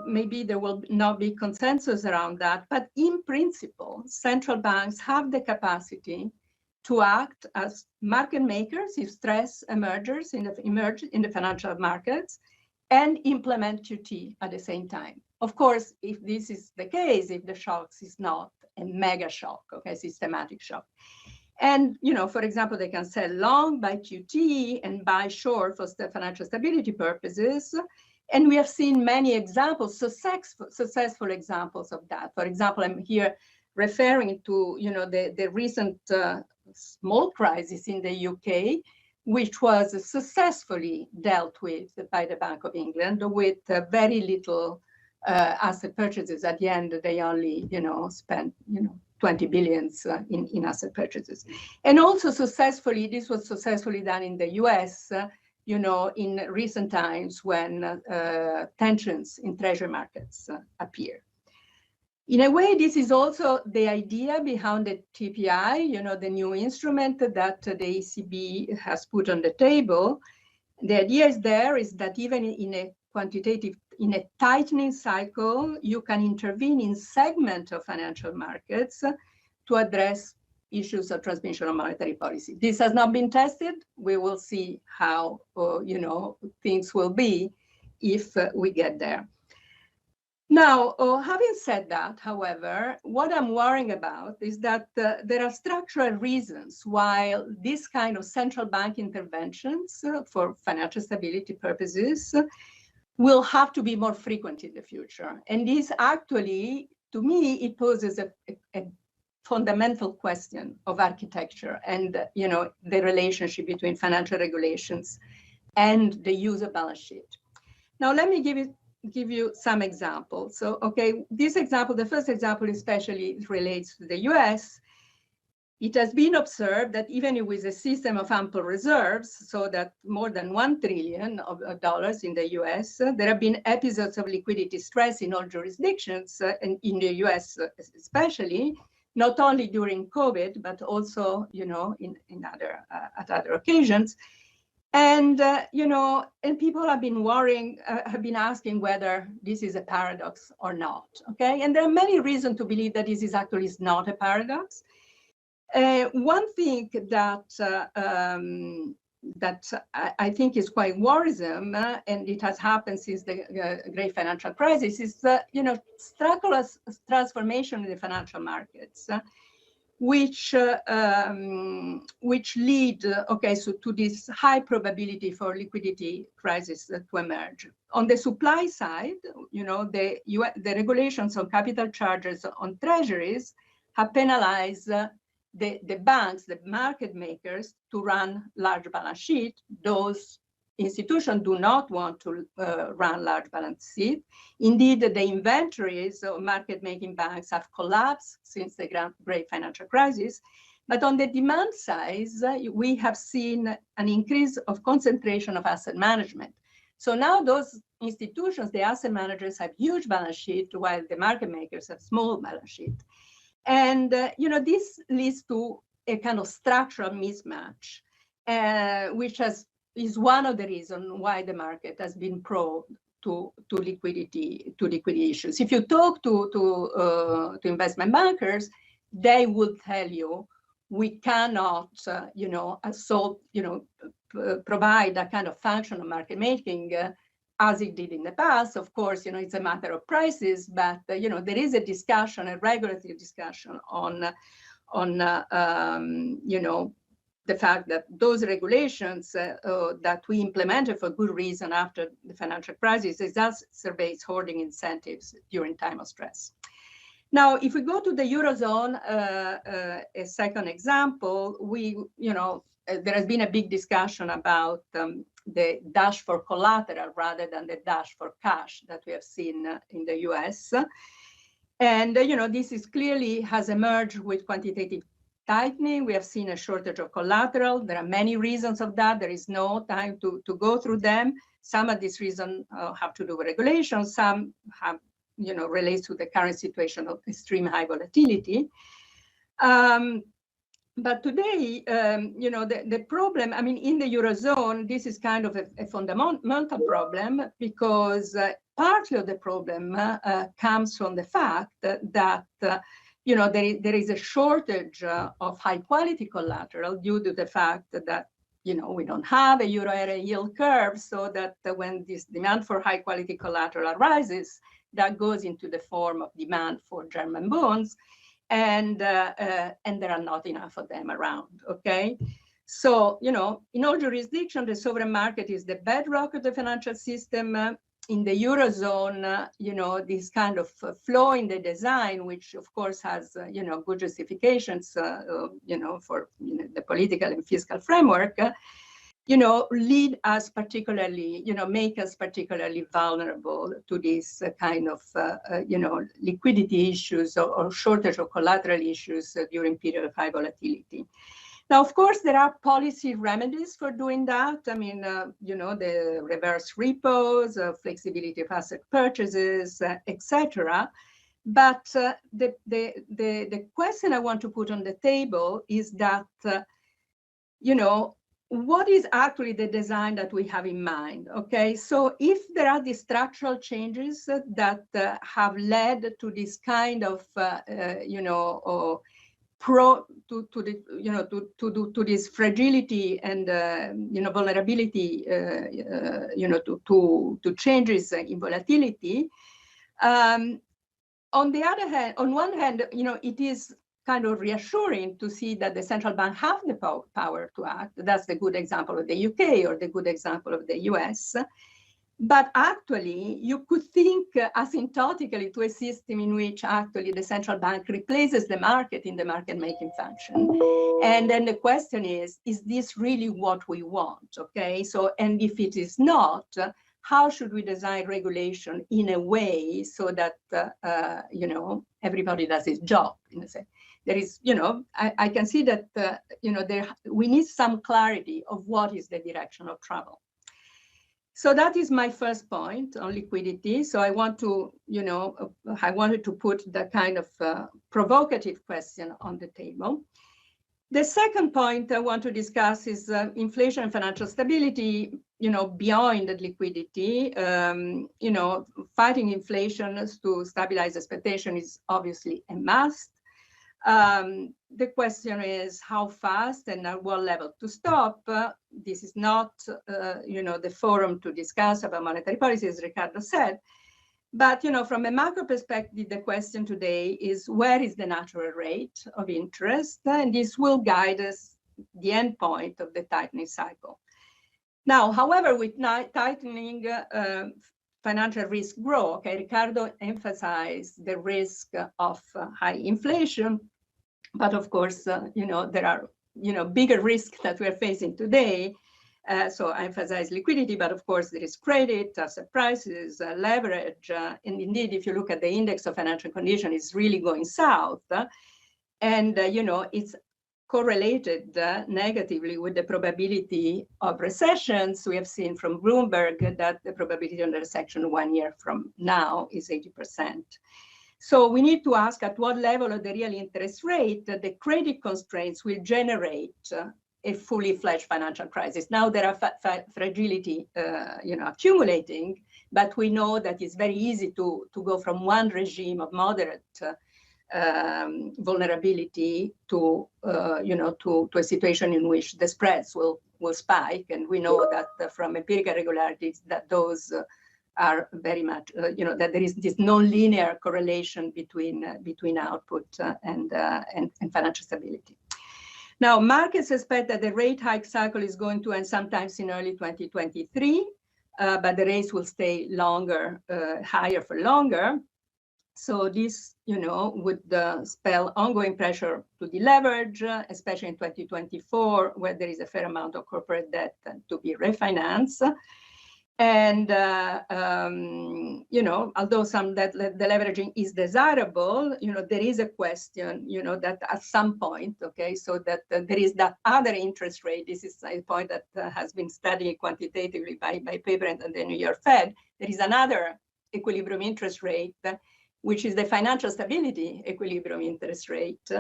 Speaker 6: maybe there will not be consensus around that, but in principle, central banks have the capacity to act as market makers if stress emerges in the financial markets, and implement QT at the same time. Of course, if this is the case, if the shock is not a mega shock, okay, systematic shock. And, for example, they can sell long, buy QT, and buy short for financial stability purposes. And we have seen many examples, successful examples of that. For example, I'm here referring to, the recent small crisis in the UK, which was successfully dealt with by the Bank of England with very little asset purchases. At the end, they only, spent, 20 billions in asset purchases. And also this was successfully done in the US, in recent times when tensions in treasury markets appear. In a way, this is also the idea behind the TPI, the new instrument that the ECB has put on the table. The idea is that even in a tightening cycle, you can intervene in segment of financial markets to address issues of transmission of monetary policy. This has not been tested. We will see how, things will be if we get there. Now, having said that, however, what I'm worrying about is that there are structural reasons why this kind of central bank interventions for financial stability purposes will have to be more frequent in the future. And this actually, to me, it poses a fundamental question of architecture and, the relationship between financial regulations and the use of balance sheet. Now, let me give you some examples. So, okay, this example, the first example especially relates to the US. It has been observed that even with a system of ample reserves, so that more than $1 trillion in the US, there have been episodes of liquidity stress in all jurisdictions, and in the US especially, not only during COVID, but also, at other occasions. And, and people have been worrying, have been asking whether this is a paradox or not, okay? And there are many reasons to believe that this is not a paradox. One thing that I think is quite worrisome, and it has happened since the great financial crisis, is that, structural transformation in the financial markets, which lead, to this high probability for liquidity crisis to emerge. On the supply side, the regulations on capital charges on treasuries have penalized the banks, the market makers, to run large balance sheet. Those institutions do not want to run large balance sheet. Indeed, the inventories of market-making banks have collapsed since the great financial crisis. But on the demand side, we have seen an increase of concentration of asset management. So now those institutions, the asset managers, have huge balance sheet, while the market makers have small balance sheet. And this leads to a kind of structural mismatch, which is one of the reasons why the market has been prone to liquidity issues. If you talk to investment bankers, they will tell you we cannot provide that kind of function of market making as it did in the past. Of course, it's a matter of prices, but there is a discussion, a regulatory discussion on the fact that those regulations that we implemented for good reason after the financial crisis exacerbates hoarding incentives during time of stress. Now, if we go to the Eurozone, a second example, there has been a big discussion about the dash for collateral rather than the dash for cash that we have seen in the US. And, this is clearly has emerged with quantitative tightening. We have seen a shortage of collateral. There are many reasons of that. There is no time to go through them. Some of these reasons have to do with regulation. Some have, relates to the current situation of extreme high volatility. But today, the problem, in the Eurozone, this is kind of a fundamental problem, because partly of the problem comes from the fact that there is a shortage of high quality collateral due to the fact that we don't have a euro area yield curve, so that when this demand for high quality collateral arises, that goes into the form of demand for German bonds, and there are not enough of them around. Okay, so in all jurisdictions, the sovereign market is the bedrock of the financial system. In the Eurozone, this kind of flaw in the design, which of course has, good justifications, for the political and fiscal framework, lead us particularly, make us particularly vulnerable to this kind of, liquidity issues or shortage of collateral issues during period of high volatility. Now, of course, there are policy remedies for doing that. I mean, the reverse repos, flexibility of asset purchases, etc. But the question I want to put on the table is that, what is actually the design that we have in mind? Okay, so if there are these structural changes that have led to this kind of, to this fragility and vulnerability, to changes in volatility. On the other hand, on one hand, it is kind of reassuring to see that the central bank have the power to act. That's the good example of the UK or the good example of the US. But actually, you could think asymptotically to a system in which actually the central bank replaces the market in the market-making function. And then the question is this really what we want? Okay, so, and if it is not, how should we design regulation in a way so that, everybody does his job, in a sense? There is, I can see that, we need some clarity of what is the direction of travel. So that is my first point on liquidity. So I want to, I wanted to put the kind of provocative question on the table. The second point I want to discuss is inflation and financial stability, beyond the liquidity. Fighting inflation to stabilize expectation is obviously a must. The question is how fast and at what level to stop. This is not, the forum to discuss about monetary policy, as Ricardo said. But, from a macro perspective, the question today is where is the natural rate of interest? And this will guide us the end point of the tightening cycle. Now, however, with tightening, financial risk grow. Okay, Ricardo emphasized the risk of high inflation. But of course, there are, bigger risks that we're facing today. So I emphasize liquidity, but of course there is credit, asset prices, leverage. And indeed, if you look at the index of financial condition, it's really going south. And, it's correlated negatively with the probability of recessions. We have seen from Bloomberg that the probability of recession 1 year from now is 80%. So we need to ask at what level of the real interest rate the credit constraints will generate a fully fledged financial crisis. Now there are fragility, accumulating, but we know that it's very easy to go from one regime of moderate vulnerability to, to a situation in which the spreads will spike, and we know that from empirical regularities that those are very much, that there is this non-linear correlation between output and financial stability. Now, markets expect that the rate hike cycle is going to end sometimes in early 2023, but the rates will stay longer, higher for longer. So this, would spell ongoing pressure to deleverage, especially in 2024, where there is a fair amount of corporate debt to be refinanced. And, although some that the leveraging is desirable, there is a question, that at some point, okay, so that there is that other interest rate. This is a point that has been studied quantitatively by Paper and the New York Fed. There is another equilibrium interest rate, which is the financial stability equilibrium interest rate.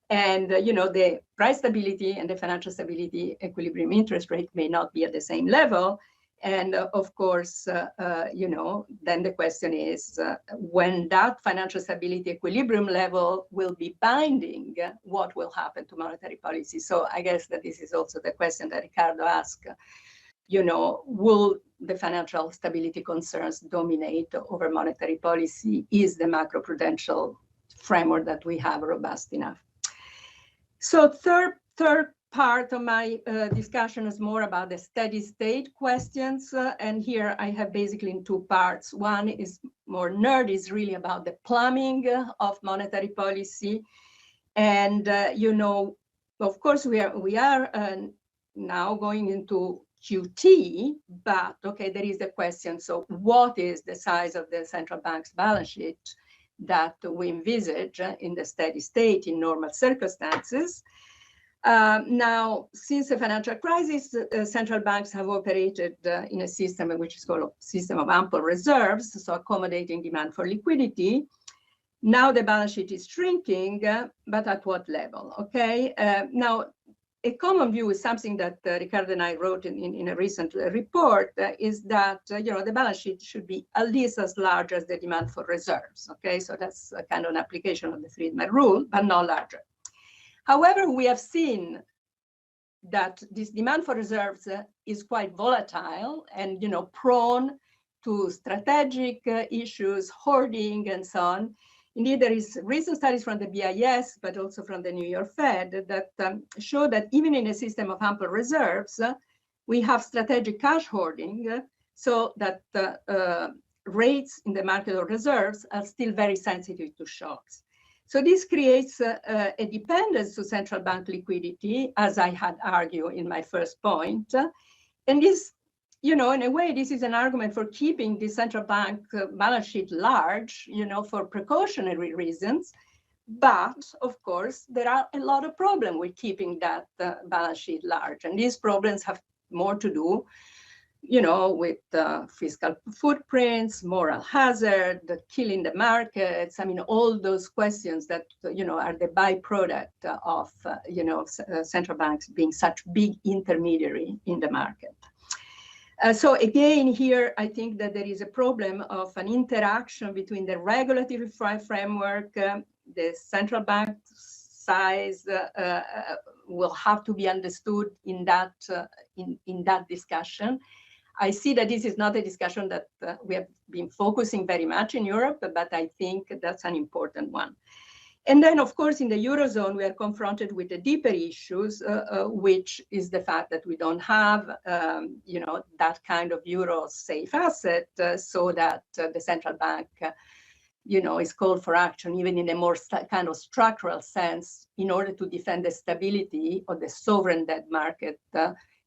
Speaker 6: And, the price stability and the financial stability equilibrium interest rate may not be at the same level. And of course, then the question is when that financial stability equilibrium level will be binding, what will happen to monetary policy? So I guess that this is also the question that Ricardo asked. Will the financial stability concerns dominate over monetary policy? Is the macroprudential framework that we have robust enough? So third part of my discussion is more about the steady state questions. And here I have basically in two parts. One is more nerdy, is really about the plumbing of monetary policy. And, of course, we are now going into QT, but okay, there is the question. So what is the size of the central bank's balance sheet that we envisage in the steady state in normal circumstances? Now, since the financial crisis, central banks have operated in a system which is called a system of ample reserves, so accommodating demand for liquidity. Now the balance sheet is shrinking, but at what level? Okay. Now, a common view is something that Ricardo and I wrote in a recent report, is that the balance sheet should be at least as large as the demand for reserves. Okay, so that's a kind of an application of the Friedman rule, but not larger. However, we have seen that this demand for reserves is quite volatile and prone to strategic issues, hoarding, and so on. Indeed, there is recent studies from the BIS, but also from the New York Fed, that show that even in a system of ample reserves, we have strategic cash hoarding, so that rates in the market of reserves are still very sensitive to shocks. So this creates a dependence to central bank liquidity, as I had argued in my first point. And this, in a way, this is an argument for keeping the central bank balance sheet large, for precautionary reasons. But of course, there are a lot of problems with keeping that balance sheet large. And these problems have more to do with fiscal footprints, moral hazard, killing the markets. I mean, all those questions that, are the byproduct of, central banks being such big intermediary in the market. So again, here, I think that there is a problem of an interaction between the regulatory framework, the central bank size will have to be understood in that discussion. I see that this is not a discussion that we have been focusing very much in Europe, but I think that's an important one. And then, of course, in the Eurozone, we are confronted with the deeper issues, which is the fact that we don't have, that kind of euro safe asset, so that the central bank, is called for action, even in a more kind of structural sense, in order to defend the stability of the sovereign debt market.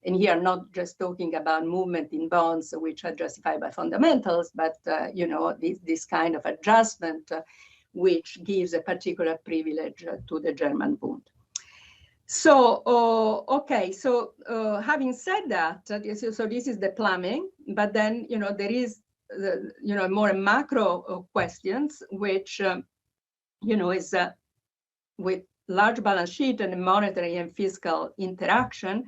Speaker 6: And here, not just talking about movement in bonds, which are justified by fundamentals, but, this kind of adjustment, which gives a particular privilege to the German Bund. So, okay, so having said that, this is the plumbing, but then, there is, more macro questions, which, is with large balance sheet and monetary and fiscal interaction.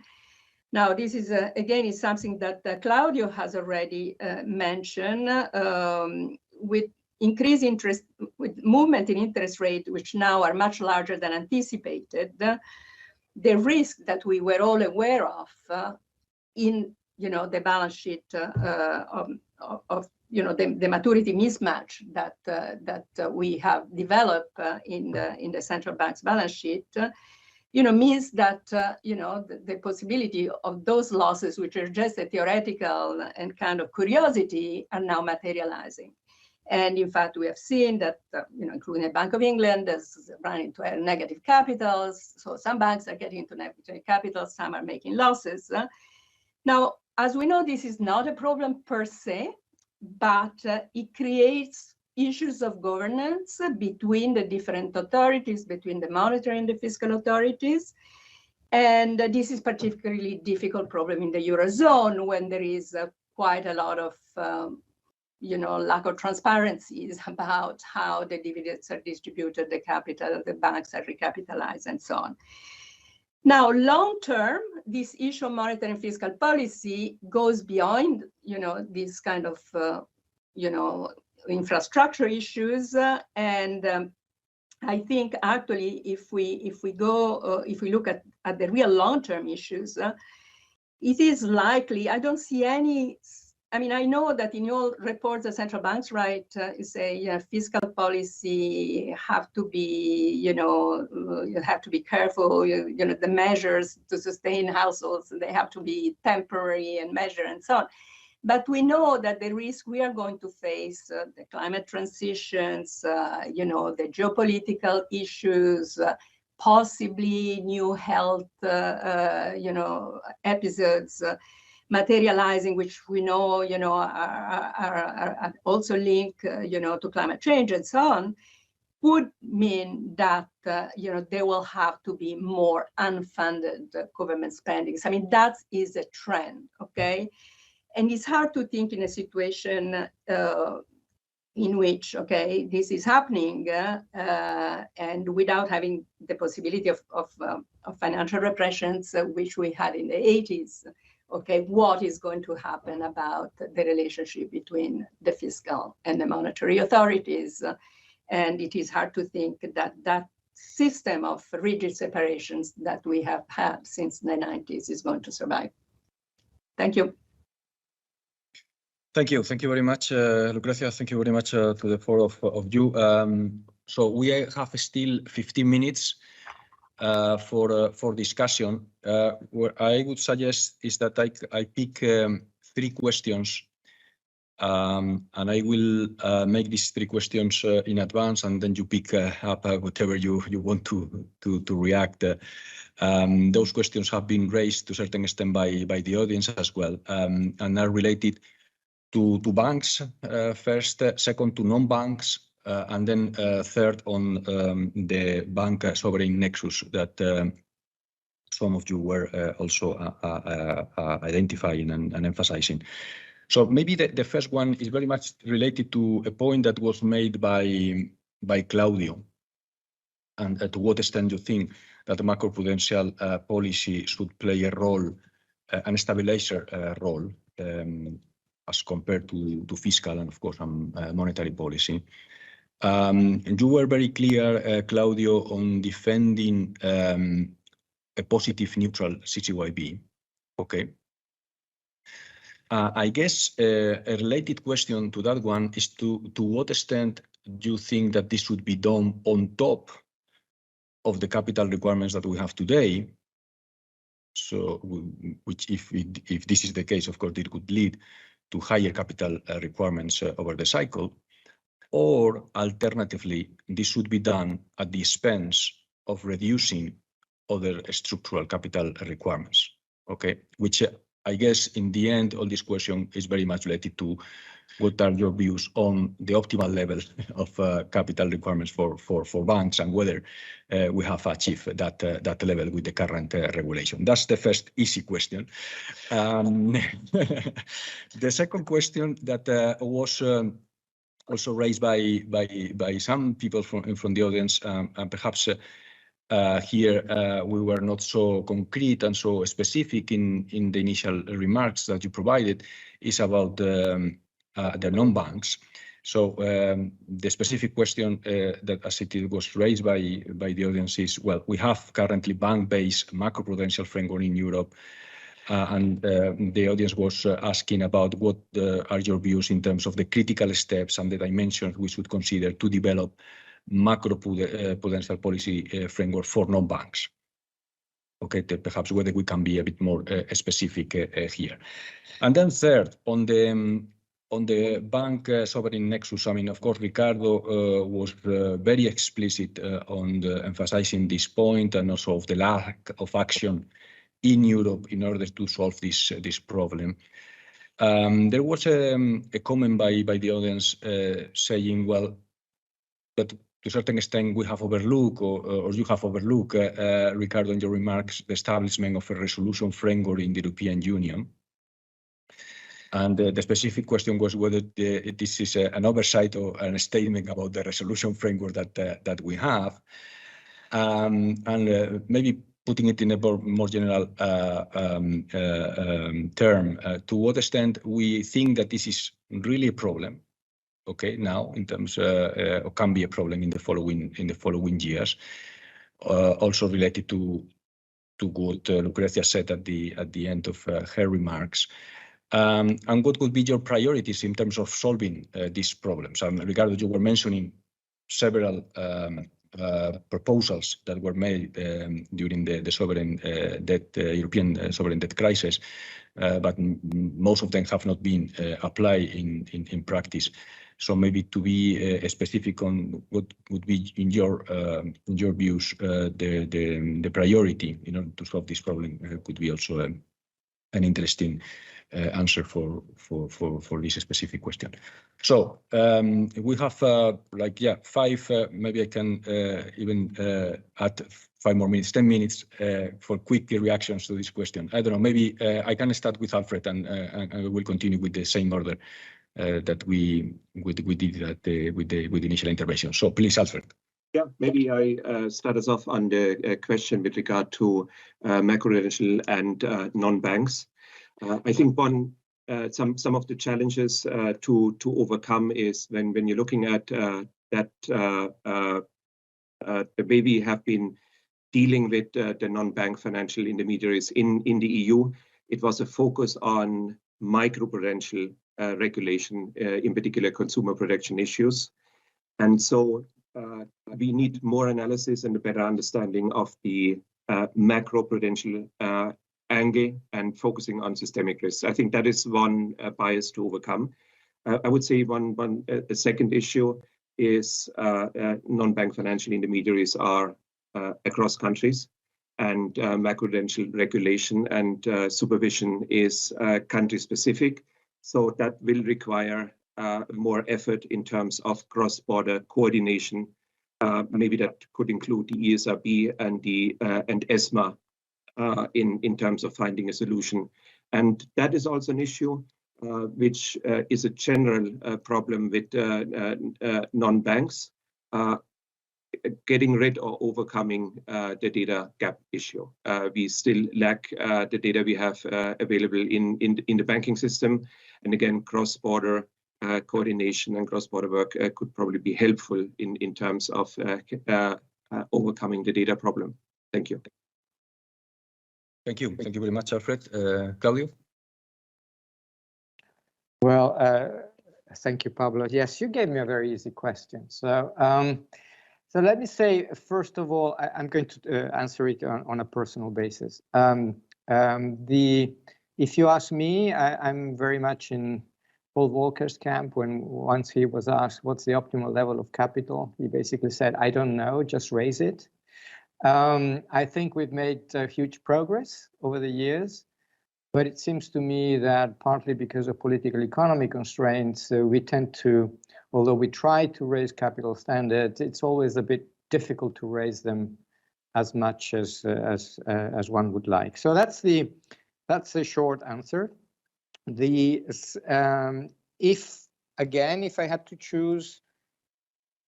Speaker 6: Now, this is, again, is something that Claudio has already mentioned, with increased interest, with movement in interest rate, which now are much larger than anticipated, the risk that we were all aware of in, the balance sheet of the maturity mismatch that we have developed in the central bank's balance sheet, means that, the possibility of those losses, which are just a theoretical and kind of curiosity, are now materializing. And in fact, we have seen that, including the Bank of England, is running into negative capitals. So some banks are getting into negative capital, some are making losses. Now, as we know, this is not a problem per se, but it creates issues of governance between the different authorities, between the monetary and the fiscal authorities. And this is particularly difficult problem in the Eurozone, when there is quite a lot of lack of transparencies about how the dividends are distributed, the capital, the banks are recapitalized, and so on. Now, long term, this issue of monetary and fiscal policy goes beyond, these kind of, infrastructure issues. I think actually, if we look at the real long-term issues, it is likely. I don't see any. I mean, I know that in your reports, the central banks write, say, fiscal policy have to be, you have to be careful. The measures to sustain households, they have to be temporary and measured and so on. But we know that the risk we are going to face, the climate transitions, the geopolitical issues, possibly new health, episodes materializing, which we know, are also linked, to climate change and so on, would mean that, there will have to be more unfunded government spendings. I mean, that is a trend, okay? And it's hard to think in a situation in which, okay, this is happening and without having the possibility of financial repressions, which we had in the 80s, okay, what is going to happen about the relationship between the fiscal and the monetary authorities? And it is hard to think that that system of rigid separations that we have had since the 90s is going to survive. Thank you.
Speaker 3: Thank you. Thank you very much, Lucrezia. Thank you very much to the four of you. So we have still 15 minutes for discussion. What I would suggest is that I pick 3 questions, and I will make these 3 questions in advance, and then you pick up whatever you want to react. Those questions have been raised to a certain extent by the audience as well, and are related to banks first, second to non-banks, and then third on the bank sovereign nexus that some of you were also identifying and emphasizing. So maybe the first one is very much related to a point that was made by Claudio, and to what extent you think that the macroprudential policy should play a role, a stabilizer role, as compared to fiscal and, of course, monetary policy. You were very clear, Claudio, on defending a positive neutral CCYB. Okay. I guess a related question to that one is to what extent do you think that this should be done on top of the capital requirements that we have today? So, which if this is the case, of course, it could lead to higher capital requirements over the cycle, or alternatively, this should be done at the expense of reducing other structural capital requirements. Okay, which I guess in the end, all this question is very much related to what are your views on the optimal level of capital requirements for banks, and whether we have achieved that level with the current regulation. That's the first easy question. The second question that was also raised by some people from the audience, and perhaps here we were not so concrete and so specific in the initial remarks that you provided, is about the non-banks. So the specific question that, as it was raised by the audience, is, well, we have currently bank-based macroprudential framework in Europe, and the audience was asking about what are your views in terms of the critical steps and the dimensions we should consider to develop macroprudential policy framework for non-banks. Okay, perhaps whether we can be a bit more specific here. And then third, on the bank sovereign nexus, I mean, of course, Ricardo was very explicit on emphasizing this point, and also of the lack of action in Europe in order to solve this problem. There was a comment by the audience saying, well, but to a certain extent we have overlooked, or you have overlooked, Ricardo, in your remarks, the establishment of a resolution framework in the European Union. And the specific question was whether this is an oversight or a statement about the resolution framework that we have. And maybe putting it in a more general term, to what extent we think that this is really a problem, okay, now in terms or can be a problem in the following years, also related to what Lucrezia said at the end of her remarks. And what would be your priorities in terms of solving these problems? Ricardo, you were mentioning several proposals that were made during the sovereign debt, European sovereign debt crisis, but most of them have not been applied in practice. So maybe to be specific on what would be in your views the priority in order to solve this problem could be also an interesting answer for this specific question. So we have five. Maybe I can even add 5 more minutes, 10 minutes for quick reactions to this question. I don't know. Maybe I can start with Alfred, and we will continue with the same order that we did with the initial intervention. So please, Alfred.
Speaker 2: Yeah, maybe I start us off on the question with regard to macroprudential and non-banks. I think some of the challenges to overcome is when you're looking at that the way we have been dealing with the non-bank financial intermediaries in the EU, it was a focus on macroprudential regulation, in particular consumer protection issues. And so we need more analysis and a better understanding of the macroprudential angle and focusing on systemic risks. I think that is one bias to overcome. I would say a second issue is non-bank financial intermediaries are across countries, and macroprudential regulation and supervision is country specific. So that will require more effort in terms of cross-border coordination. Maybe that could include the ESRB and ESMA in terms of finding a solution. And that is also an issue which is a general problem with non-banks, getting rid or overcoming the data gap issue. We still lack the data we have available in the banking system. And again, cross-border coordination and cross-border work could probably be helpful in terms of overcoming the data problem. Thank you.
Speaker 3: Thank you. Thank you very much, Alfred. Claudio?
Speaker 4: Well, thank you, Pablo. Yes, you gave me a very easy question. So let me say, first of all, I'm going to answer it on a personal basis. If you ask me, I'm very much in Paul Volcker's camp. When once he was asked what's the optimal level of capital, he basically said, I don't know, just raise it. I think we've made huge progress over the years, but it seems to me that partly because of political economy constraints, we tend to, although we try to raise capital standards, it's always a bit difficult to raise them as much as one would like. So that's the short answer. If I had to choose,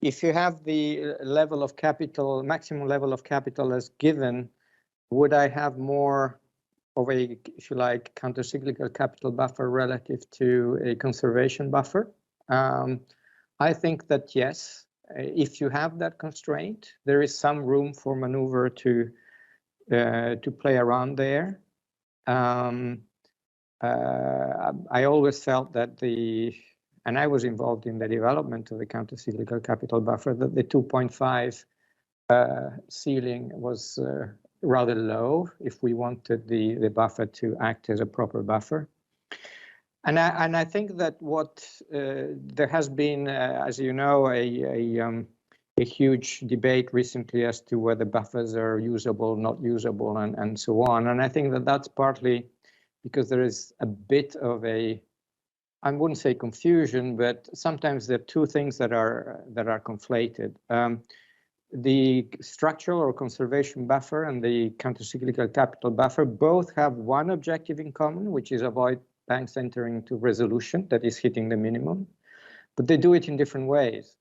Speaker 4: if you have the level of capital, maximum level of capital as given, would I have more of a, if you like, countercyclical capital buffer relative to a conservation buffer? I think that yes, if you have that constraint, there is some room for maneuver to play around there. I always felt that and I was involved in the development of the countercyclical capital buffer, that the 2.5 ceiling was rather low if we wanted the buffer to act as a proper buffer. And I think that there has been, as you know, a huge debate recently as to whether buffers are usable, not usable, and so on. And I think that that's partly because there is a bit of I wouldn't say confusion, but sometimes there are two things that are conflated. The structural or conservation buffer and the countercyclical capital buffer both have one objective in common, which is avoid banks entering into resolution, that is hitting the minimum, but they do it in different ways.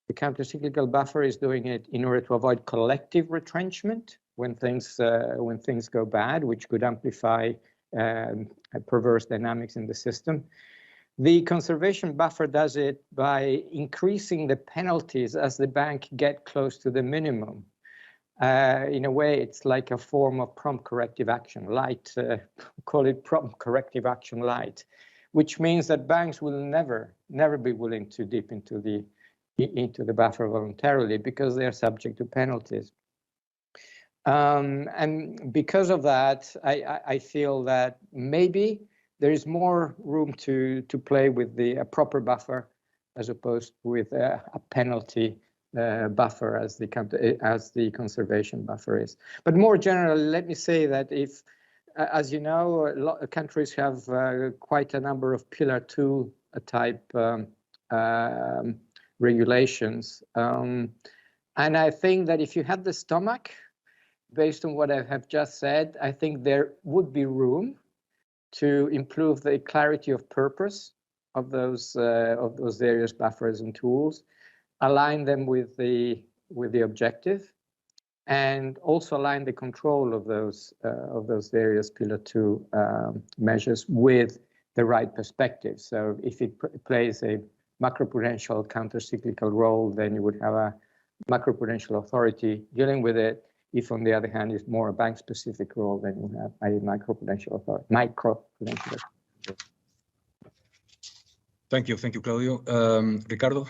Speaker 4: The countercyclical buffer is doing it in order to avoid collective retrenchment, when things go bad, which could amplify perverse dynamics in the system. The conservation buffer does it by increasing the penalties as the bank get close to the minimum. In a way, it's like a form of prompt corrective action, light, call it prompt corrective action light, which means that banks will never be willing to dip into the buffer voluntarily because they are subject to penalties. And because of that, I feel that maybe there is more room to play with a proper buffer as opposed with a penalty buffer as the conservation buffer is. But more generally, let me say that if, as you know, countries have quite a number of Pillar 2 type regulations. And I think that if you had the stomach, based on what I have just said, I think there would be room to improve the clarity of purpose of those various buffers and tools, align them with the objective, and also align the control of those various Pillar 2 measures with the right perspective. So if it plays a macroprudential counter-cyclical role, then you would have a macroprudential authority dealing with it. If, on the other hand, it's more a bank-specific role, then you have a macroprudential authority.
Speaker 3: Thank you, Claudio. Ricardo?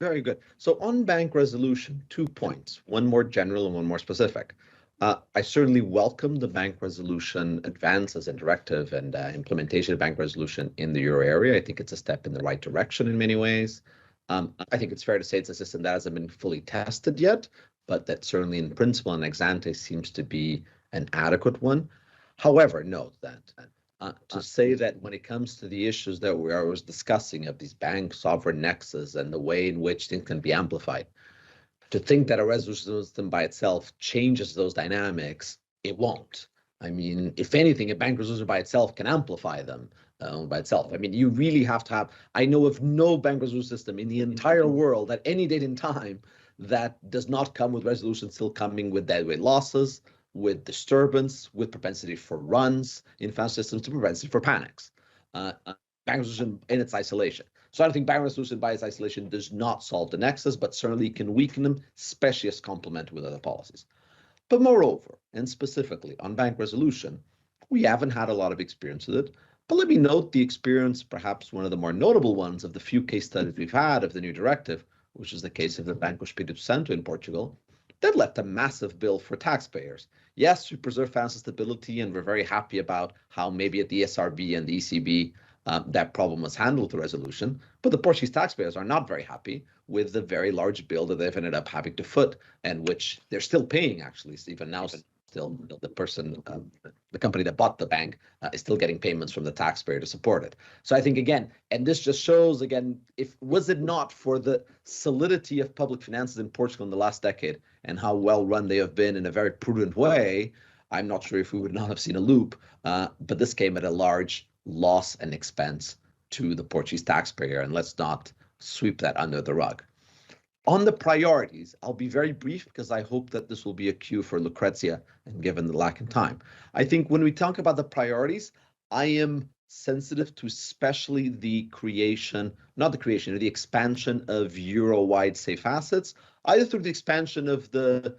Speaker 5: Very good. So on bank resolution, 2 points, one more general and one more specific. I certainly welcome the bank resolution advances and directive and implementation of bank resolution in the euro area. I think it's a step in the right direction in many ways. I think it's fair to say it's a system that hasn't been fully tested yet, but that certainly in principle and ex ante seems to be an adequate one. However, note that to say that when it comes to the issues that we are discussing of these bank sovereign nexus and the way in which things can be amplified, to think that a resolution system by itself changes those dynamics, it won't. I mean, if anything, a bank resolution by itself can amplify them by itself. I mean, you really have to have, I know of no bank resolution system in the entire world at any date in time that does not come with resolution still coming with deadweight losses, with disturbance, with propensity for runs in financial systems, to propensity for panics. Bank resolution in its isolation. So I don't think bank resolution by its isolation does not solve the nexus, but certainly can weaken them, especially as complemented with other policies. But moreover, and specifically on bank resolution, we haven't had a lot of experience with it. But let me note the experience, perhaps one of the more notable ones of the few case studies we've had of the new directive, which is the case of the Banco Espírito Santo in Portugal, that left a massive bill for taxpayers. Yes, we preserve financial stability, and we're very happy about how maybe at the ESRB and the ECB that problem was handled through resolution. But the Portuguese taxpayers are not very happy with the very large bill that they've ended up having to foot, and which they're still paying, actually, even now. Still, the person, the company that bought the bank is still getting payments from the taxpayer to support it. So I think, again, and this just shows, again, was it not for the solidity of public finances in Portugal in the last decade and how well run they have been in a very prudent way, I'm not sure if we would not have seen a loop, but this came at a large loss and expense to the Portuguese taxpayer, and let's not sweep that under the rug. On the priorities, I'll be very brief because I hope that this will be a cue for Lucrezia, and given the lack of time. I think when we talk about the priorities, I am sensitive to especially the expansion of euro-wide safe assets, either through the expansion of the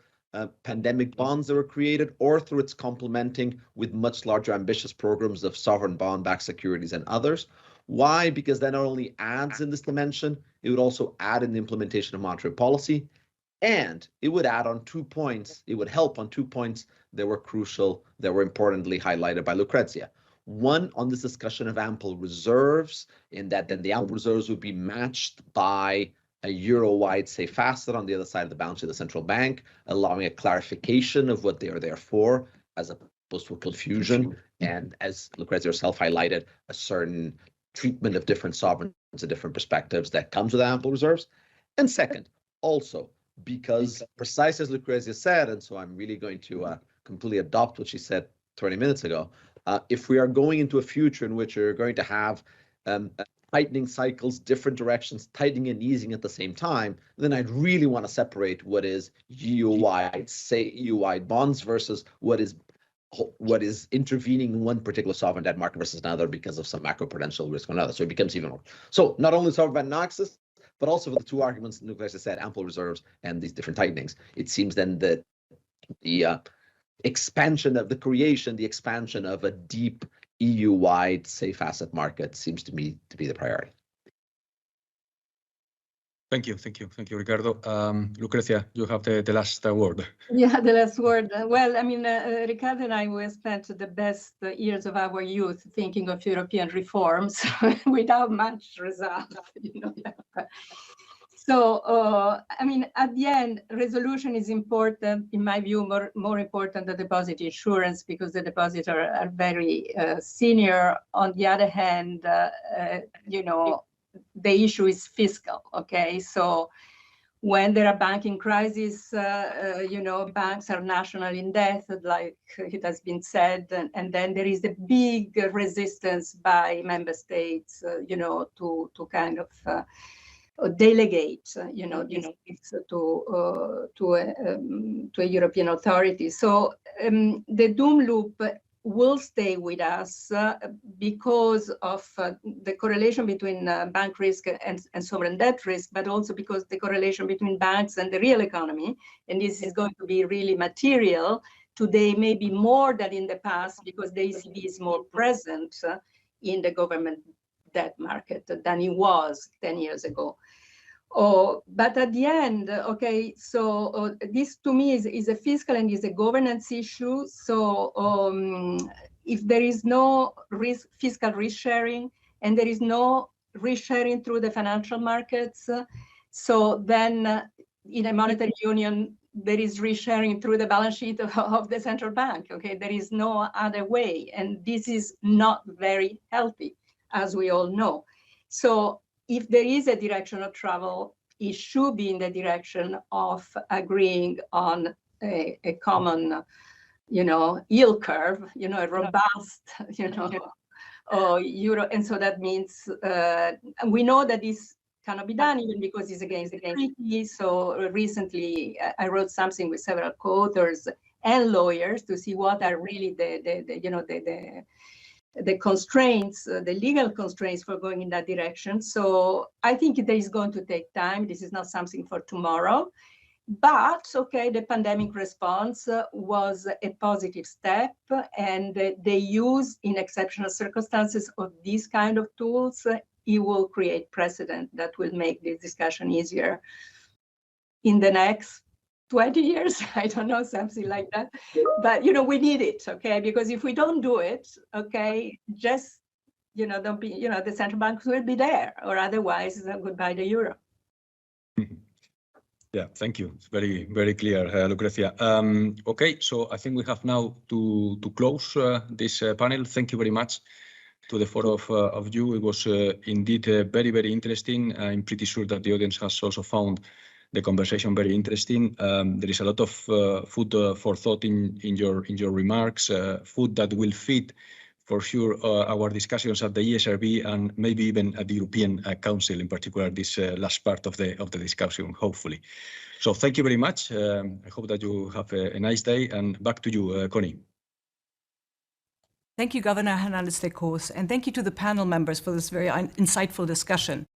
Speaker 5: pandemic bonds that were created or through its complementing with much larger ambitious programs of sovereign bond-backed securities and others. Why? Because that not only adds in this dimension, it would also add in the implementation of monetary policy, and it would add on 2 points, it would help on 2 points that were crucial, that were importantly highlighted by Lucrezia. One, on this discussion of ample reserves, in that then the ample reserves would be matched by a euro-wide safe asset on the other side of the balance sheet of the central bank, allowing a clarification of what they are there for, as opposed to a confusion, and as Lucrezia herself highlighted, a certain treatment of different sovereigns and different perspectives that comes with ample reserves. And second, also, because precisely as Lucrezia said, and so I'm really going to completely adopt what she said 20 minutes ago, if we are going into a future in which we're going to have tightening cycles, different directions, tightening and easing at the same time, then I'd really want to separate what is EU-wide, say EU-wide bonds versus what is intervening in one particular sovereign debt market versus another because of some macroprudential risk or another. So it becomes even more. So not only sovereign nexus, but also for the two arguments Lucrezia said, ample reserves and these different tightenings. It seems then that the expansion of a deep EU-wide safe asset market seems to me to be the priority.
Speaker 3: Thank you, Ricardo. Lucrezia, you have the last word.
Speaker 6: Yeah, the last word. Well, I mean, Ricardo and I, we spent the best years of our youth thinking of European reforms without much result, you know. So, I mean, at the end, resolution is important, in my view, more important than deposit insurance, because the depositors are very senior. On the other hand, you know, the issue is fiscal, okay? So when there are banking crises, you know, banks are national in debt, like it has been said, and then there is a big resistance by member states, you know, to kind of delegate, you know, to a European authority. So the doom loop will stay with us because of the correlation between bank risk and sovereign debt risk, but also because the correlation between banks and the real economy, and this is going to be really material today, maybe more than in the past, because the ECB is more present in the government debt market than it was 10 years ago. But at the end, okay, so this to me is a fiscal and is a governance issue. So if there is no fiscal risk sharing and there is no risk sharing through the financial markets, so then in a monetary union, there is risk sharing through the balance sheet of the central bank, okay? There is no other way. And this is not very healthy, as we all know. So if there is a direction of travel, it should be in the direction of agreeing on a common, you know, yield curve, you know, a robust, you know, euro. And so that means we know that this cannot be done even because it's against the treaty. So recently I wrote something with several co-authors and lawyers to see what are really the constraints, the legal constraints for going in that direction. So I think there is going to take time. This is not something for tomorrow. But, okay, the pandemic response was a positive step, and the use in exceptional circumstances of these kind of tools, it will create precedent that will make this discussion easier in the next 20 years, I don't know, something like that. But, you know, we need it, okay? Because if we don't do it, okay, just, you know, don't be, you know, the central banks will be there, or otherwise goodbye the euro.
Speaker 3: Yeah, thank you. It's very, very clear, Lucrezia. Okay, so I think we have now to close this panel. Thank you very much to the four of you. It was indeed very, very interesting. I'm pretty sure that the audience has also found the conversation very interesting. There is a lot of food for thought in your remarks, food that will feed for sure our discussions at the ESRB and maybe even at the European Council, in particular this last part of the discussion, hopefully. So thank you very much. I hope that you have a nice day, and back to you, Connie.
Speaker 1: Thank you, Governor Hernández de Cos, and thank you to the panel members for this very insightful discussion.